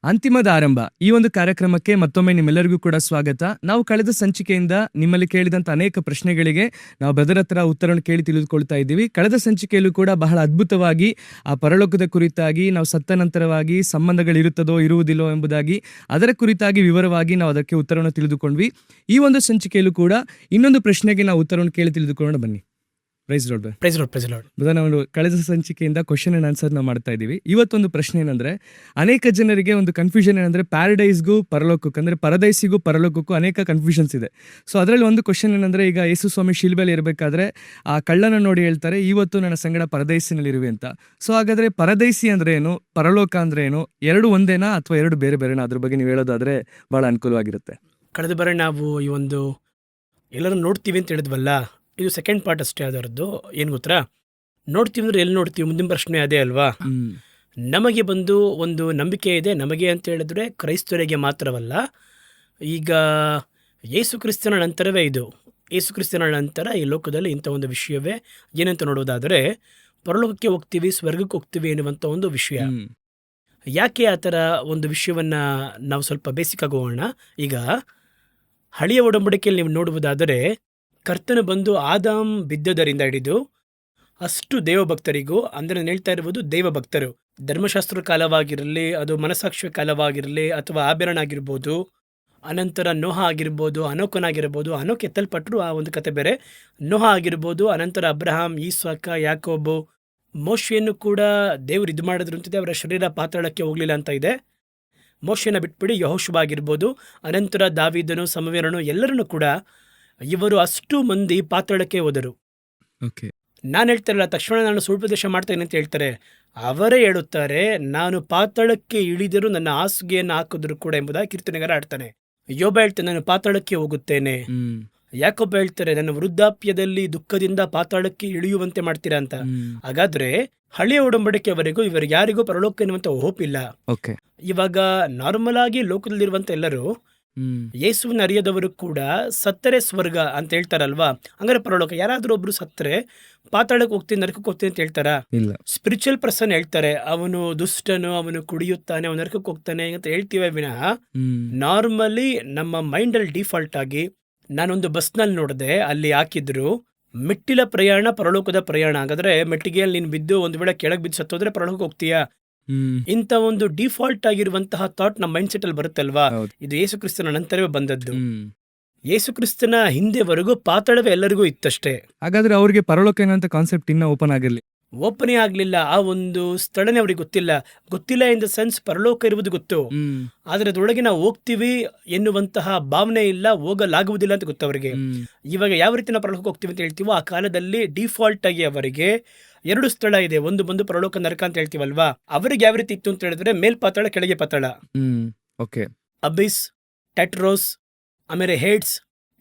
ಅಂತಿಮದ ಆರಂಭ ಈ ಒಂದು ಕಾರ್ಯಕ್ರಮಕ್ಕೆ ಮತ್ತೊಮ್ಮೆ ನಿಮ್ಮೆಲ್ಲರಿಗೂ ಕೂಡ ಸ್ವಾಗತ. ನಾವು ಕಳೆದ ಸಂಚಿಕೆಯಿಂದ ನಿಮ್ಮಲ್ಲಿ ಕೇಳಿದಂತ ಅನೇಕ ಪ್ರಶ್ನೆಗಳಿಗೆ ನಾವು ಬ್ರದರ್ ಹತ್ರ ಉತ್ತರವನ್ನು ಕೇಳಿ ತಿಳಿದುಕೊಳ್ತಾ ಇದ್ದೀವಿ. ಕಳೆದ ಸಂಚಿಕೆಯಲ್ಲೂ ಕೂಡ ಬಹಳ ಅದ್ಭುತವಾಗಿ ಆ ಪರಲೋಕದ ಕುರಿತಾಗಿ, ನಾವು ಸತ್ತ ನಂತರವಾಗಿ ಸಂಬಂಧಗಳಿರುತ್ತದೋ ಇರುವುದಿಲ್ಲೋ ಎಂಬುದಾಗಿ ಅದರ ಕುರಿತಾಗಿ ವಿವರವಾಗಿ ನಾವು ಅದಕ್ಕೆ ಉತ್ತರವನ್ನು ತಿಳಿದುಕೊಂಡ್ವಿ. ಈ ಒಂದು ಸಂಚಿಕೆಯಲ್ಲೂ ಕೂಡ ಇನ್ನೊಂದು ಪ್ರಶ್ನೆಗೆ ನಾವು ಉತ್ತರವನ್ನು ಕೇಳಿ ತಿಳಿದುಕೊಳ್ಳೋಣ. ಬನ್ನಿ. Praise Lord. ನಾವು ಕಳೆದ ಸಂಚಿಕೆಯಿಂದ ಕ್ವಶನ್ ಅಂಡ್ ಆನ್ಸರ್ ನಾವು ಮಾಡ್ತಾ ಇದ್ದೀವಿ. ಇವತ್ತೊಂದು ಪ್ರಶ್ನೆ ಏನಂದ್ರೆ, ಅನೇಕ ಜನರಿಗೆ ಒಂದು ಕನ್ಫ್ಯೂಷನ್ ಏನಂದ್ರೆ ಪ್ಯಾರಡೈಸ್ಗೂ ಪರಲೋಕಕ್ಕೂ, ಅಂದ್ರೆ ಪರದೈಸಿಗೂ ಪರಲೋಕಕ್ಕೂ ಅನೇಕ ಕನ್ಫ್ಯೂಷನ್ಸ್ ಇದೆ. ಸೊ ಅದರಲ್ಲಿ ಒಂದು ಕ್ವಶನ್ ಏನಂದ್ರೆ, ಈಗ ಯೇಸು ಸ್ವಾಮಿ ಶಿಲ್ಬೆಯಲ್ಲಿ ಇರಬೇಕಾದ್ರೆ ಆ ಕಳ್ಳನ ನೋಡಿ ಹೇಳ್ತಾರೆ, ಇವತ್ತು ನನ್ನ ಸಂಗಡ ಪರದೈಸಿನಲ್ಲಿರುವೆ ಅಂತ. ಸೊ ಹಾಗಾದ್ರೆ ಪರದೈಸಿ ಅಂದ್ರೆ ಏನು, ಪರಲೋಕ ಅಂದ್ರೆ ಏನು, ಎರಡು ಒಂದೇನಾ ಅಥವಾ ಎರಡು ಬೇರೆ ಬೇರೆನಾ? ಅದ್ರ ಬಗ್ಗೆ ನೀವು ಹೇಳೋದಾದ್ರೆ ಬಹಳ ಅನುಕೂಲವಾಗಿರುತ್ತೆ. ಕಳೆದ ಬಾರಿ ನಾವು ಈ ಒಂದು ಎಲ್ಲರೂ ನೋಡ್ತೀವಿ ಅಂತ ಹೇಳಿದ್ವಲ್ಲ, ಇದು ಸೆಕೆಂಡ್ ಪಾರ್ಟ್ ಅಷ್ಟೇ. ಅದರದ್ದು ಏನು ಗೊತ್ತಾ, ನೋಡ್ತೀವಿ ಅಂದ್ರೆ ಎಲ್ಲಿ ನೋಡ್ತೀವಿ, ಮುಂದಿನ ಪ್ರಶ್ನೆ ಅದೇ ಅಲ್ವಾ. ನಮಗೆ ಬಂದು ಒಂದು ನಂಬಿಕೆ ಇದೆ. ನಮಗೆ ಅಂತ ಹೇಳಿದ್ರೆ ಕ್ರೈಸ್ತರಿಗೆ ಮಾತ್ರವಲ್ಲ, ಈಗ ಯೇಸು ಕ್ರಿಸ್ತನ ನಂತರವೇ ಇದು. ಯೇಸು ಕ್ರಿಸ್ತನ ನಂತರ ಈ ಲೋಕದಲ್ಲಿ ಇಂಥ ಒಂದು ವಿಷಯವೇ ಏನಂತ ನೋಡೋದಾದರೆ, ಪರಲೋಕಕ್ಕೆ ಹೋಗ್ತೀವಿ, ಸ್ವರ್ಗಕ್ಕೆ ಹೋಗ್ತೀವಿ ಎನ್ನುವಂಥ ಒಂದು ವಿಷಯ. ಯಾಕೆ ಆ ಥರ ಒಂದು ವಿಷಯವನ್ನು ನಾವು ಸ್ವಲ್ಪ ಬೇಸಿಕ್ ಆಗೋಣ. ಈಗ ಹಳೆಯ ಒಡಂಬಡಿಕೆಯಲ್ಲಿ ನೀವು ನೋಡುವುದಾದರೆ, ಕರ್ತನು ಬಂದು ಆದಾಮ್ ಬಿದ್ದದರಿಂದ ಹಿಡಿದು ಅಷ್ಟು ದೇವಭಕ್ತರಿಗೂ, ಅಂದರೆ ನಾನು ಹೇಳ್ತಾ ಇರುವುದು ದೇವಭಕ್ತರು, ಧರ್ಮಶಾಸ್ತ್ರ ಕಾಲವಾಗಿರಲಿ, ಅದು ಮನಸಾಕ್ಷಿಯ ಕಾಲವಾಗಿರಲಿ, ಅಥವಾ ಆಭರಣ ಆಗಿರ್ಬೋದು, ಅನಂತರ ನೋಹ ಆಗಿರ್ಬೋದು, ಅನೋಕನಾಗಿರ್ಬೋದು. ಅನೋಕ್ ಎತ್ತಲ್ಪಟ್ಟರು, ಆ ಒಂದು ಕತೆ ಬೇರೆ. ನೋಹ ಆಗಿರ್ಬೋದು, ಅನಂತರ ಅಬ್ರಹಾಂ, ಈಸಾಕ, ಯಾಕೋಬು, ಮೋಶೆಯನ್ನು ಕೂಡ ದೇವರು ಇದು ಮಾಡಿದ್ರು ಅಂತಿದೆ. ಅವರ ಶರೀರ ಪಾತಾಳಕ್ಕೆ ಹೋಗಲಿಲ್ಲ ಅಂತ ಇದೆ. ಮೋಶೆಯನ್ನು ಬಿಟ್ಬಿಡಿ, ಯೆಹೋಶುವ ಆಗಿರ್ಬೋದು, ಅನಂತರ ದಾವೀದನು, ಸಮುವೇಲನು, ಎಲ್ಲರನ್ನೂ ಕೂಡ ಇವರು ಅಷ್ಟು ಮಂದಿ ಪಾತಾಳಕ್ಕೆ ಹೋದರು. ನಾನು ಹೇಳ್ತಾರಲ್ಲ, ತಕ್ಷಣ ನಾನು ಸುಳ್ಳುಪದೇಶ ಮಾಡ್ತೇನೆ ಅಂತ ಹೇಳ್ತಾರೆ. ಅವರೇ ಹೇಳುತ್ತಾರೆ, ನಾನು ಪಾತಾಳಕ್ಕೆ ಇಳಿದರೂ ನನ್ನ ಹಾಸಿಗೆಯನ್ನು ಹಾಕಿದ್ರು ಕೂಡ ಎಂಬುದಾಗಿ ಕೀರ್ತನೆಗಾರ ಆಡ್ತಾನೆ. ಯೋಬ ಹೇಳ್ತಾನೆ, ನಾನು ಪಾತಾಳಕ್ಕೆ ಹೋಗುತ್ತೇನೆ. ಯಾಕೊಬ್ಬ ಹೇಳ್ತಾರೆ, ನನ್ನ ವೃದ್ಧಾಪ್ಯದಲ್ಲಿ ದುಃಖದಿಂದ ಪಾತಾಳಕ್ಕೆ ಇಳಿಯುವಂತೆ ಮಾಡ್ತೀರಾ ಅಂತ. ಹಾಗಾದ್ರೆ ಹಳೆಯ ಒಡಂಬಡಿಕೆಯವರೆಗೂ ಇವರಿಗೆ ಯಾರಿಗೂ ಪರಲೋಕ ಎನ್ನುವಂತ ಹೋಪ್ ಇಲ್ಲ. ಇವಾಗ ನಾರ್ಮಲ್ ಆಗಿ ಲೋಕದಲ್ಲಿರುವಂತ ಎಲ್ಲರೂ ಯೇಸುವಿನ ಅರಿಯದವರು ಕೂಡ ಸತ್ತರೆ ಸ್ವರ್ಗ ಅಂತ ಹೇಳ್ತಾರಲ್ವಾ. ಹಂಗಾರೆ ಪರಲೋಕ, ಯಾರಾದ್ರೂ ಒಬ್ರು ಸತ್ತರೆ ಪಾತಾಳಕ್ಕೆ ಹೋಗ್ತೀನಿ, ನರಕಕ್ಕೆ ಹೋಗ್ತೀನಿ ಅಂತ ಹೇಳ್ತಾರ? ಸ್ಪಿರಿಚುವಲ್ ಪರ್ಸನ್ ಹೇಳ್ತಾರೆ, ಅವನು ದುಷ್ಟನು, ಅವನು ಕುಡಿಯುತ್ತಾನೆ, ಅವನು ನರಕಕ್ಕೆ ಹೋಗ್ತಾನೆ ಅಂತ ಹೇಳ್ತೀವಿ ವಿನಃ ನಾರ್ಮಲಿ ನಮ್ಮ ಮೈಂಡ್ ಅಲ್ಲಿ ಡಿಫಾಲ್ಟ್ ಆಗಿ, ನಾನೊಂದು ಬಸ್ನಲ್ಲಿ ನೋಡಿದೆ, ಅಲ್ಲಿ ಹಾಕಿದ್ರು ಮೆಟ್ಟಿಲ ಪ್ರಯಾಣ ಪರಲೋಕದ ಪ್ರಯಾಣ. ಹಾಗಾದ್ರೆ ಮೆಟ್ಟಿಗೆಯಲ್ಲಿ ನೀನು ಬಿದ್ದು ಒಂದು ವೇಳೆ ಕೆಳಗೆ ಬಿದ್ದು ಸತ್ತೋದ್ರೆ ಪರಲೋಕಕ್ಕೆ ಹೋಗ್ತೀಯಾ? ಇಂಥ ಒಂದು ಡಿಫಾಲ್ಟ್ ಆಗಿರುವಂತಹ ಥಾಟ್ ನಮ್ಮ ಮೈಂಡ್ ಸೆಟ್ ಅಲ್ಲಿ ಬರುತ್ತಲ್ವಾ. ಇದು ಯೇಸು ಕ್ರಿಸ್ತನ ನಂತರವೇ ಬಂದದ್ದು. ಯೇಸು ಕ್ರಿಸ್ತನ ಹಿಂದೆವರೆಗೂ ಪಾತಾಳವೇ ಎಲ್ಲರಿಗೂ ಇತ್ತಷ್ಟೇ. ಹಾಗಾದ್ರೆ ಅವ್ರಿಗೆ ಪರಲೋಕ ಏನಂತ ಕಾನ್ಸೆಪ್ಟ್ ಇನ್ನ ಓಪನೇ ಆಗ್ಲಿಲ್ಲ. ಆ ಒಂದು ಸ್ಥಳನೇ ಅವ್ರಿಗೆ ಗೊತ್ತಿಲ್ಲ ಇನ್ ದ ಸೆನ್ಸ್ ಪರಲೋಕ ಇರುವುದು ಗೊತ್ತು, ಆದ್ರೆ ಅದರೊಳಗೆ ನಾವು ಹೋಗ್ತೀವಿ ಎನ್ನುವಂತಹ ಭಾವನೆ ಇಲ್ಲ, ಹೋಗಲಾಗುವುದಿಲ್ಲ ಅಂತ ಗೊತ್ತು ಅವರಿಗೆ. ಇವಾಗ ಯಾವ ರೀತಿ ನಾವು ಪರಲೋಕಕ್ಕೆ ಹೋಗ್ತೀವಿ ಅಂತ ಹೇಳ್ತೀವೋ, ಆ ಕಾಲದಲ್ಲಿ ಡಿಫಾಲ್ಟ್ ಆಗಿ ಅವರಿಗೆ ಎರಡು ಸ್ಥಳ ಇದೆ. ಒಂದು ಬಂದು ಪರಲೋಕ, ನರಕ ಅಂತ ಹೇಳ್ತೀವಲ್ವಾ. ಅವರಿಗೆ ಯಾವ ರೀತಿ ಇತ್ತು ಅಂತ ಹೇಳಿದ್ರೆ, ಮೇಲ್ ಪಾತಾಳ, ಕೆಳಗೆ ಪಾತಾಳ, ಅಬಿಸ್, ಟ್ಯಾಟ್ರೋಸ್, ಆಮೇಲೆ ಹೇಡ್ಸ್,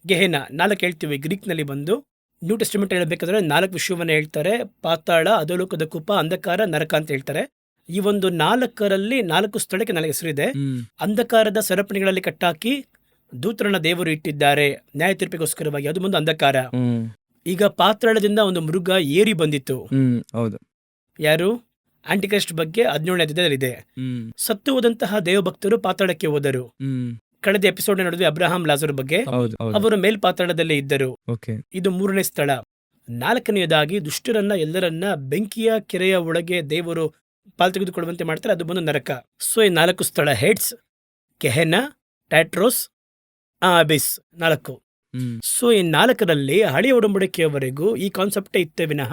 ಗೆಹೆನ, 4 ಹೇಳ್ತೀವಿ. ಗ್ರೀಕ್ ನಲ್ಲಿ ಬಂದು ನ್ಯೂ ಟೆಸ್ಟಿಮೆಂಟ್ ಹೇಳಬೇಕಾದ್ರೆ 4 ವಿಷಯವನ್ನ ಹೇಳ್ತಾರೆ. ಪಾತಾಳ, ಅಧೋಲೋಕದ ಕೂಪ, ಅಂಧಕಾರ, ನರಕ ಅಂತ ಹೇಳ್ತಾರೆ. ಈ ಒಂದು 4ರಲ್ಲಿ 4 ಸ್ಥಳಕ್ಕೆ 4 ಹೆಸರಿದೆ. ಅಂಧಕಾರದ ಸರಪಣಿಗಳಲ್ಲಿ ಕಟ್ಟಾಕಿ ದೂತರನ್ನ ದೇವರು ಇಟ್ಟಿದ್ದಾರೆ ನ್ಯಾಯ ತೀರ್ಪಿಗೋಸ್ಕರವಾಗಿ, ಅದು ಒಂದು ಅಂಧಕಾರ. ಈಗ ಪಾತಾಳದಿಂದ ಒಂದು ಮೃಗ ಏರಿ ಬಂದಿತ್ತು. ಯಾರು? ಆಂಟಿಕ್ರೈಸ್ಟ್ ಬಗ್ಗೆ 17ನೇ ಅಧ್ಯಾಯದಲ್ಲಿದೆ. ಸತ್ತು ಹೋದಂತಹ ದೇವಭಕ್ತರು ಪಾತಾಳಕ್ಕೆ ಹೋದರು. ಕಳೆದ ಎಪಿಸೋಡ್ ನೋಡಿದ್ವಿ ಅಬ್ರಹಾಂ, ಲಾಜರ್ ಬಗ್ಗೆ. ಅವರು ಮೇಲ್ ಪಾತಾಳದಲ್ಲೇ ಇದ್ದರು. ಇದು 3ನೇ ಸ್ಥಳ. 4ನೇದಾಗಿ ದುಷ್ಟರನ್ನ ಎಲ್ಲರನ್ನ ಬೆಂಕಿಯ ಕೆರೆಯ ಒಳಗೆ ದೇವರು ಪಾಲ್ ತೆಗೆದುಕೊಳ್ಳುವಂತೆ ಮಾಡ್ತಾರೆ, ಅದು ಬಂದು ನರಕ. ಸೊ ಈ 4 ಸ್ಥಳ, ಹೆಡ್ಸ್, ಗೆಹೆನ, ಟ್ಯಾಟ್ರೋಸ್, ಅಬಿಸ್, 4. ಸೊ ಈ 4ರಲ್ಲಿ ಹಳೆಯ ಒಡಂಬಡಿಕೆಯವರೆಗೂ ಈ ಕಾನ್ಸೆಪ್ಟೇ ಇತ್ತೇ ವಿನಃ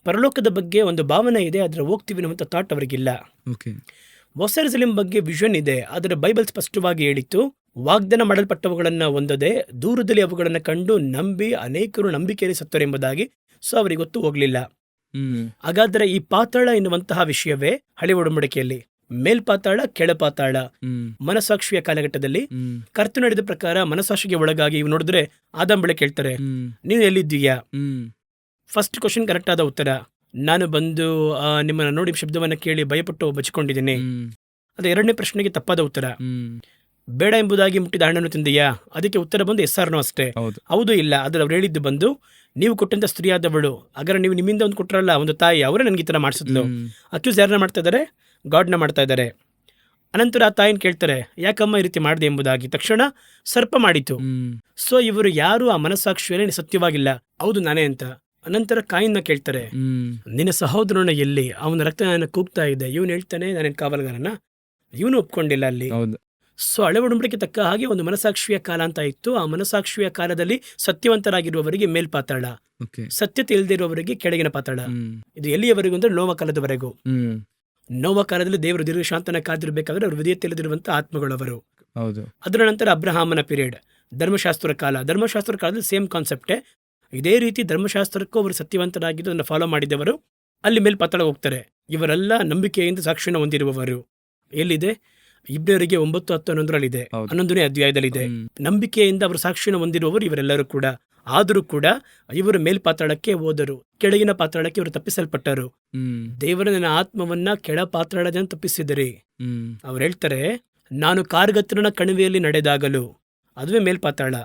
ಪರಲೋಕದ ಬಗ್ಗೆ ಒಂದು ಭಾವನೆ ಇದೆ, ಆದ್ರೆ ಹೋಗ್ತೀವಿ ಅನ್ನುವಂಥ ಥಾಟ್ ಅವರಿಗಿಲ್ಲ. ಹೊಸ ಯೆರೂಸಲೇಮ್ ಬಗ್ಗೆ ವಿಷನ್ ಇದೆ, ಆದರೆ ಬೈಬಲ್ ಸ್ಪಷ್ಟವಾಗಿ ಹೇಳಿತ್ತು, ವಾಗ್ದಾನ ಮಾಡಲ್ಪಟ್ಟವುಗಳನ್ನ ಹೊಂದದೆ ದೂರದಲ್ಲಿ ಅವುಗಳನ್ನ ಕಂಡು ನಂಬಿ ಅನೇಕರು ನಂಬಿಕೆಯಲ್ಲಿ ಸತ್ತರು ಎಂಬುದಾಗಿ. ಸೊ ಅವರಿಗೆ ಗೊತ್ತು ಹೋಗ್ಲಿಲ್ಲ. ಹಾಗಾದ್ರೆ ಈ ಪಾತಾಳ ಎನ್ನುವಂತಹ ವಿಷಯವೇ ಹಳೆ ಒಡಂಬಡಿಕೆಯಲ್ಲಿ ಮೇಲ್ಪಾತಾಳ, ಕೆಳಪಾತಾಳ. ಮನಸಾಕ್ಷಿಯ ಕಾಲಘಟ್ಟದಲ್ಲಿ ಕರ್ತನು ನಡೆದ ಪ್ರಕಾರ ಮನಸಾಕ್ಷಿಗೆ ಒಳಗಾಗಿ ಇವ್ ನೋಡಿದ್ರೆ ಆದಾಮ್ ಬಳಿ ಕೇಳ್ತಾರೆ, ನೀನು ಎಲ್ಲಿದ್ದೀಯಾ? ಫಸ್ಟ್ ಕ್ವಶನ್ ಕರೆಕ್ಟ್ ಆದ ಉತ್ತರ, ನಾನು ಬಂದು ನಿಮ್ಮನ್ನ ನೋಡಿ ಶಬ್ದವನ್ನ ಕೇಳಿ ಭಯಪಟ್ಟು ಬಚ್ಚಿಕೊಂಡಿದ್ದೀನಿ. ಅದು 2ನೇ ಪ್ರಶ್ನೆಗೆ ತಪ್ಪಾದ ಉತ್ತರ. ಬೇಡ ಎಂಬುದಾಗಿ ಮುಟ್ಟಿದ ಹಣ್ಣನ್ನು ತಿಂದೆಯಾ? ಅದಕ್ಕೆ ಉತ್ತರ ಬಂದು ಎಸ್ಸಾರ್ನೋ ಅಷ್ಟೇ. ಹೌದು, ಇಲ್ಲ. ಅದ್ರ ಅವ್ರು ಹೇಳಿದ್ದು ಬಂದು, ನೀವು ಕೊಟ್ಟಂತ ಸ್ತ್ರೀಯಾದವಳು, ಅಗರ ನೀವು ನಿಮ್ಮಿಂದ ಒಂದು ಕೊಟ್ಟರಲ್ಲ ಒಂದು ತಾಯಿ, ಅವರೇ ನನ್ಗೆ ಈ ತರ ಮಾಡಿಸಿದ್ಲು. ಅಕ್ಯೂಸ್ ಯಾರನ್ನ ಮಾಡ್ತಾ ಇದ್ದಾರೆ? ಗಾಡ್ನ ಮಾಡ್ತಾ ಇದ್ದಾರೆ. ಅನಂತರ ಆ ತಾಯಿನ ಕೇಳ್ತಾರೆ, ಯಾಕಮ್ಮ ಈ ರೀತಿ ಮಾಡಿದೆ ಎಂಬುದಾಗಿ. ತಕ್ಷಣ ಸರ್ಪ ಮಾಡಿತು. ಸೊ ಇವರು ಯಾರು ಆ ಮನಸ್ಸಾಕ್ಷಿಯಲ್ಲಿ ಸತ್ಯವಾಗಿಲ್ಲ, ಹೌದು ನಾನೇ ಅಂತ. ಅನಂತರ ಕಾಯಿನ್ನ ಕೇಳ್ತಾರೆ, ನಿನ್ನ ಸಹೋದರನ ಎಲ್ಲಿ, ಅವನ ರಕ್ತ ನನ್ನ ಕೂಗ್ತಾ ಇದೆ. ಇವನು ಹೇಳ್ತಾನೆ ನಾನೇನು ಕಾವಲುಗಾರನ, ಇವನು ಒಪ್ಕೊಂಡಿಲ್ಲ ಅಲ್ಲಿ. ಸೊ ಹಳೆ ಒಡಂಬಡಿಕೆ ತಕ್ಕ ಹಾಗೆ ಒಂದು ಮನಸಾಕ್ಷಿಯ ಕಾಲ ಅಂತ ಇತ್ತು. ಆ ಮನಸಾಕ್ಷಿಯ ಕಾಲದಲ್ಲಿ ಸತ್ಯವಂತರಾಗಿರುವವರಿಗೆ ಮೇಲ್ಪಾತಾಳ, ಸತ್ಯತೆ ಇಲ್ಲದಿರುವವರಿಗೆ ಕೆಳಗಿನ ಪಾತಾಳ. ಇದು ಎಲ್ಲಿಯವರೆಗೂ ಅಂದ್ರೆ ನೋವ ಕಾಲದವರೆಗೂ. ನೋವ ಕಾಲದಲ್ಲಿ ದೇವರು ದೀರ್ಘ ಶಾಂತನ ಕಾದಿರಬೇಕಾದ್ರೆ ಅವರು ವಿಧೇಯತೆ ಇಲ್ಲದಿರುವಂತ ಆತ್ಮಗಳವರು. ಅದರ ನಂತರ ಅಬ್ರಹಾಮನ ಪೀರಿಯಡ್, ಧರ್ಮಶಾಸ್ತ್ರ ಕಾಲ. ಧರ್ಮಶಾಸ್ತ್ರ ಕಾಲದಲ್ಲಿ ಸೇಮ್ ಕಾನ್ಸೆಪ್ಟೇ. ಇದೇ ರೀತಿ ಧರ್ಮಶಾಸ್ತ್ರಕ್ಕೂ ಅವರು ಸತ್ಯವಂತರಾಗಿದ್ದು ಅದನ್ನು ಫಾಲೋ ಮಾಡಿದವರು ಅಲ್ಲಿ ಮೇಲ್ಪಾತಾಳ ಹೋಗ್ತಾರೆ. ಇವರೆಲ್ಲ ನಂಬಿಕೆಯಿಂದ ಸಾಕ್ಷಿಯನ್ನು ಹೊಂದಿರುವವರು. ಎಲ್ಲಿದೆ? ಇಬ್ರಿಯರಿಗೆ 9, 10, 11ರಲ್ಲಿದೆ, 11ನೇ ಅಧ್ಯಾಯದಲ್ಲಿದೆ. ನಂಬಿಕೆಯಿಂದ ಅವರು ಸಾಕ್ಷಿಯನ್ನು ಹೊಂದಿರುವವರು ಇವರೆಲ್ಲರೂ ಕೂಡ. ಆದರೂ ಕೂಡ ಇವರು ಮೇಲ್ಪಾತಾಳಕ್ಕೆ ಹೋದರು, ಕೆಳಗಿನ ಪಾತಾಳಕ್ಕೆ ಇವರು ತಪ್ಪಿಸಲ್ಪಟ್ಟರು. ದೇವರ ನನ್ನ ಆತ್ಮವನ್ನ ಕೆಳ ಪಾತಾಳದಿಂದ ತಪ್ಪಿಸಿದರಿ. ಅವ್ರು ಹೇಳ್ತಾರೆ, ನಾನು ಕಾರ್ಗತ್ರನ ಕಣಿವೆಯಲ್ಲಿ ನಡೆದಾಗಲು, ಅದುವೇ ಮೇಲ್ಪಾತಾಳ.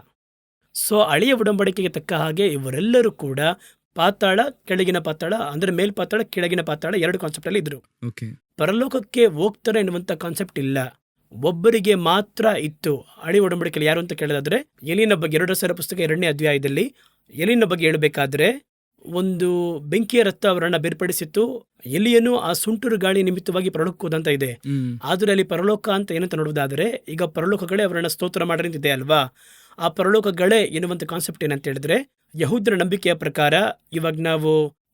ಸೊ ಹಳೆಯ ಉಡಂಬಡಿಕೆಗೆ ತಕ್ಕ ಹಾಗೆ ಇವರೆಲ್ಲರೂ ಕೂಡ ಪಾತಾಳ, ಕೆಳಗಿನ ಪಾತಾಳ, ಅಂದ್ರೆ ಮೇಲ್ಪಾತಾಳ, ಕೆಳಗಿನ ಪಾತಾಳ, 2 ಕಾನ್ಸೆಪ್ಟ್ ಅಲ್ಲಿ ಇದ್ರು. ಪರಲೋಕಕ್ಕೆ ಹೋಗ್ತಾರೆ ಎನ್ನುವಂತ ಕಾನ್ಸೆಪ್ಟ್ ಇಲ್ಲ, ಒಬ್ಬರಿಗೆ ಮಾತ್ರ ಇತ್ತು ಹಳೆ ಒಡಂಬಡಿಕೆಯಲ್ಲಿ. ಯಾರು ಅಂತ ಕೇಳೋದಾದ್ರೆ ಎಲಿಯನ ಬಗ್ಗೆ 2 ಸಾವಿರ ಪುಸ್ತಕ 2ನೇ ಅಧ್ಯಾಯದಲ್ಲಿ ಎಲಿಯನ ಬಗ್ಗೆ ಹೇಳಬೇಕಾದ್ರೆ, ಒಂದು ಬೆಂಕಿಯ ರಥ ಅವರನ್ನ ಬೇರ್ಪಡಿಸಿತ್ತು. ಎಲಿಯನು ಆ ಸುಂಟೂರು ಗಾಳಿ ನಿಮಿತ್ತವಾಗಿ ಪರಲೋಕ ಹೋದಂತ ಇದೆ. ಆದ್ರೆ ಅಲ್ಲಿ ಪರಲೋಕ ಅಂತ ಏನಂತ ನೋಡುವುದಾದ್ರೆ, ಈಗ ಪರಲೋಕಗಳೇ ಅವರನ್ನ ಸ್ತೋತ್ರ ಮಾಡಿದೆ ಅಲ್ವಾ. ಆ ಪರಲೋಕಗಳೇ ಎನ್ನುವಂತ ಕಾನ್ಸೆಪ್ಟ್ ಏನಂತ ಹೇಳಿದ್ರೆ, ಯಹೂದ್ಯರ ನಂಬಿಕೆಯ ಪ್ರಕಾರ ಇವಾಗ ನಾವು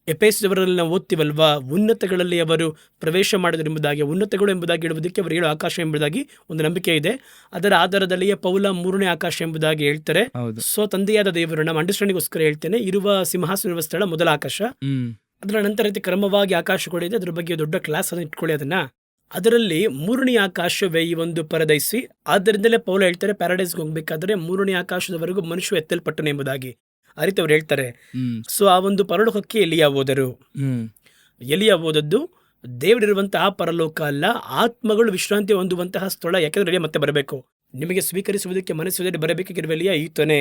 ಎಪೇಸದವರಲ್ಲಿ ನಾವು ಓದ್ತೀವಲ್ವಾ, ಉನ್ನತಗಳಲ್ಲಿ ಅವರು ಪ್ರವೇಶ ಮಾಡಿದ್ರು ಎಂಬುದಾಗಿ, ಉನ್ನತಗಳು ಎಂಬುದಾಗಿ ಹೇಳುವುದಕ್ಕೆ ಅವರು ಹೇಳೋ ಆಕಾಶ ಎಂಬುದಾಗಿ ಒಂದು ನಂಬಿಕೆ ಇದೆ. ಅದರ ಆಧಾರದಲ್ಲಿಯೇ ಪೌಲ 3ನೇ ಆಕಾಶ ಎಂಬುದಾಗಿ ಹೇಳ್ತಾರೆ. ಸೊ ತಂದೆಯಾದ ದೇವರು, ನಮ್ಮ ಅಂಡರ್ಸ್ಟ್ಯಾಂಡಿಂಗ್ಗೋಸ್ಕರ ಹೇಳ್ತೇನೆ, ಇರುವ ಸಿಂಹಾಸನ ಸ್ಥಳ ಮೊದಲ ಆಕಾಶ. ಅದರ ನಂತರ ಕ್ರಮವಾಗಿ ಆಕಾಶಗಳಿದೆ, ಅದ್ರ ಬಗ್ಗೆ ದೊಡ್ಡ ಕ್ಲಾಸ್ ಅನ್ನು ಇಟ್ಕೊಳ್ಳಿ ಅದನ್ನ. ಅದರಲ್ಲಿ 3ನೇ ಆಕಾಶವೇ ಈ ಒಂದು ಪರದೈಸಿ. ಆದ್ದರಿಂದಲೇ ಪೌಲ ಹೇಳ್ತಾರೆ, ಪ್ಯಾರಡೈಸ್ಗೆ ಹೋಗ್ಬೇಕಾದ್ರೆ 3ನೇ ಆಕಾಶದವರೆಗೂ ಮನುಷ್ಯ ಎತ್ತಲ್ಪಟ್ಟನು ಎಂಬುದಾಗಿ. ಆ ರೀತಿ ಅವ್ರು ಹೇಳ್ತಾರೆ. ಸೊ ಆ ಒಂದು ಪರಲೋಕಕ್ಕೆ ಎಲಿಯ ಹೋದರು. ಎಲಿಯ ಹೋದದ್ದು ದೇವರಿರುವಂತಹ ಆ ಪರಲೋಕ ಅಲ್ಲ, ಆತ್ಮಗಳು ವಿಶ್ರಾಂತಿ ಹೊಂದುವಂತಹ ಸ್ಥಳ. ಯಾಕಂದ್ರೆ ಮತ್ತೆ ಬರಬೇಕು, ನಿಮಗೆ ಸ್ವೀಕರಿಸುವುದಕ್ಕೆ ಮನಸ್ಸಿನಲ್ಲಿ ಬರಬೇಕಾಗಿರುವ ಎಲಿಯ ಈತನೇ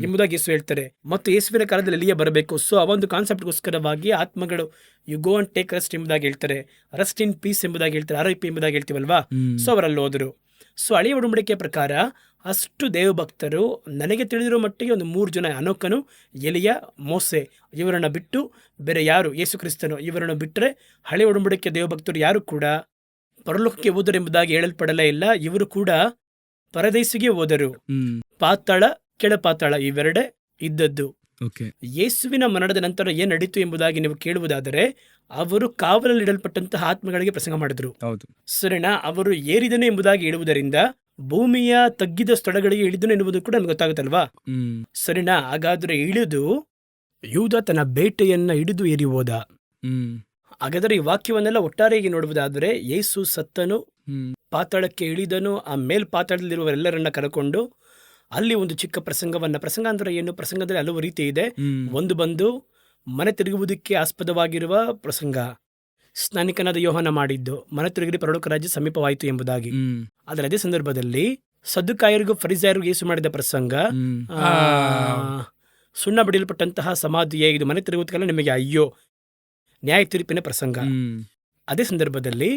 ಎಂಬುದಾಗಿ ಯೇಸು ಹೇಳ್ತಾರೆ. ಮತ್ತು ಯೇಸುವಿನ ಕಾಲದಲ್ಲಿ ಎಲಿಯ ಬರಬೇಕು. ಸೊ ಆ ಒಂದು ಕಾನ್ಸೆಪ್ಟ್ಗೋಸ್ಕರವಾಗಿ ಆತ್ಮಗಳು you go and take rest ಎಂಬುದಾಗಿ ಹೇಳ್ತಾರೆ, ರೆಸ್ಟ್ ಇನ್ ಪೀಸ್ ಎಂಬುದಾಗಿ ಹೇಳ್ತಾರೆ, RIP ಎಂಬುದಾಗಿ ಹೇಳ್ತೀವಲ್ವಾ. ಸೊ ಅವರಲ್ಲಿ ಹೋದರು. ಸೊ ಹಳೆಯ ಒಡಂಬಡಿಕೆಯ ಪ್ರಕಾರ ಅಷ್ಟು ದೇವಭಕ್ತರು, ನನಗೆ ತಿಳಿದಿರೋ ಮಟ್ಟಿಗೆ ಒಂದು 3 ಜನ, ಅನೋಕನು, ಎಲಿಯ, ಮೋಸೆ, ಇವರನ್ನು ಬಿಟ್ಟು ಬೇರೆ ಯಾರು, ಯೇಸು ಕ್ರಿಸ್ತನು, ಇವರನ್ನು ಬಿಟ್ಟರೆ ಹಳೆ ಒಡಂಬಡಿಕೆಯ ದೇವಭಕ್ತರು ಯಾರು ಕೂಡ ಪರಲೋಕಕ್ಕೆ ಹೋದರು ಎಂಬುದಾಗಿ ಹೇಳಲ್ಪಡಲೇ ಇಲ್ಲ. ಇವರು ಕೂಡ ಪರದೈಸಿಗೆ ಹೋದರು. ಪಾತಾಳ, ಕೆಳ ಪಾತಾಳ ಇವೆರಡೇ ಇದ್ದದ್ದು. ಯೇಸುವಿನ ಮರಣದ ನಂತರ ಏನ್ ನಡೀತು ಎಂಬುದಾಗಿ ನೀವು ಕೇಳುವುದಾದರೆ, ಅವರು ಕಾವಲಲ್ಲಿ ಇಡಲ್ಪಟ್ಟಂತಹ ಆತ್ಮಗಳಿಗೆ ಪ್ರಸಂಗ ಮಾಡಿದ್ರು. ಸರಿನಾ? ಅವರು ಏರಿದನು ಎಂಬುದಾಗಿ ಹೇಳುವುದರಿಂದ ಭೂಮಿಯ ತಗ್ಗಿದ ಸ್ಥಳಗಳಿಗೆ ಇಳಿದನು ಎನ್ನುವುದು ಕೂಡ ನಮ್ಗೆ ಗೊತ್ತಾಗುತ್ತಲ್ವಾ. ಸರಿನಾ? ಹಾಗಾದ್ರೆ ಇಳಿದು ಯೂದ ತನ್ನ ಬೇಟೆಯನ್ನ ಹಿಡಿದು ಏರಿ ಹೋದ. ಹಾಗಾದರೆ ಈ ವಾಕ್ಯವನ್ನೆಲ್ಲ ಒಟ್ಟಾರೆಯಾಗಿ ನೋಡುವುದಾದರೆ, ಯೇಸು ಸತ್ತನು, ಪಾತಾಳಕ್ಕೆ ಇಳಿದನು, ಆ ಮೇಲ್ಪಾತಾಳದಲ್ಲಿರುವವರೆಲ್ಲರನ್ನ ಕರೆಕೊಂಡು ಅಲ್ಲಿ ಒಂದು ಚಿಕ್ಕ ಪ್ರಸಂಗವನ್ನ, ಪ್ರಸಂಗ ಅಂದ್ರೆ ಏನು? ಪ್ರಸಂಗದಲ್ಲಿ ಹಲವು ರೀತಿ ಇದೆ. ಒಂದು ಬಂದು ಮನೆ ತಿರುಗುವುದಕ್ಕೆ ಆಸ್ಪದವಾಗಿರುವ ಪ್ರಸಂಗ, ಸ್ನಾನಿಕನಾದ ಯೋಹಾನ ಮಾಡಿದ್ದು, ಮನೆ ತಿರುಗಿರಿ ಪರಲೋಕ ರಾಜ್ಯ ಸಮೀಪವಾಯಿತು ಎಂಬುದಾಗಿ. ಆದರೆ ಅದೇ ಸಂದರ್ಭದಲ್ಲಿ ಸದ್ದುಕಾಯರಿಗೂ ಫರಿಸಾಯರಿಗೂ ಯೇಸು ಮಾಡಿದ ಪ್ರಸಂಗ, ಸುಣ್ಣ ಬಡಿಯಲ್ಪಟ್ಟಂತಹ ಸಮಾಧಿಯೇ ಇದು, ಮನೆ ತಿರುಗುವುದಕ್ಕೆಲ್ಲ ನಿಮಗೆ ಅಯ್ಯೋ, ನ್ಯಾಯ ತೀರ್ಪಿನ ಪ್ರಸಂಗ. ಅದೇ ಸಂದರ್ಭದಲ್ಲಿ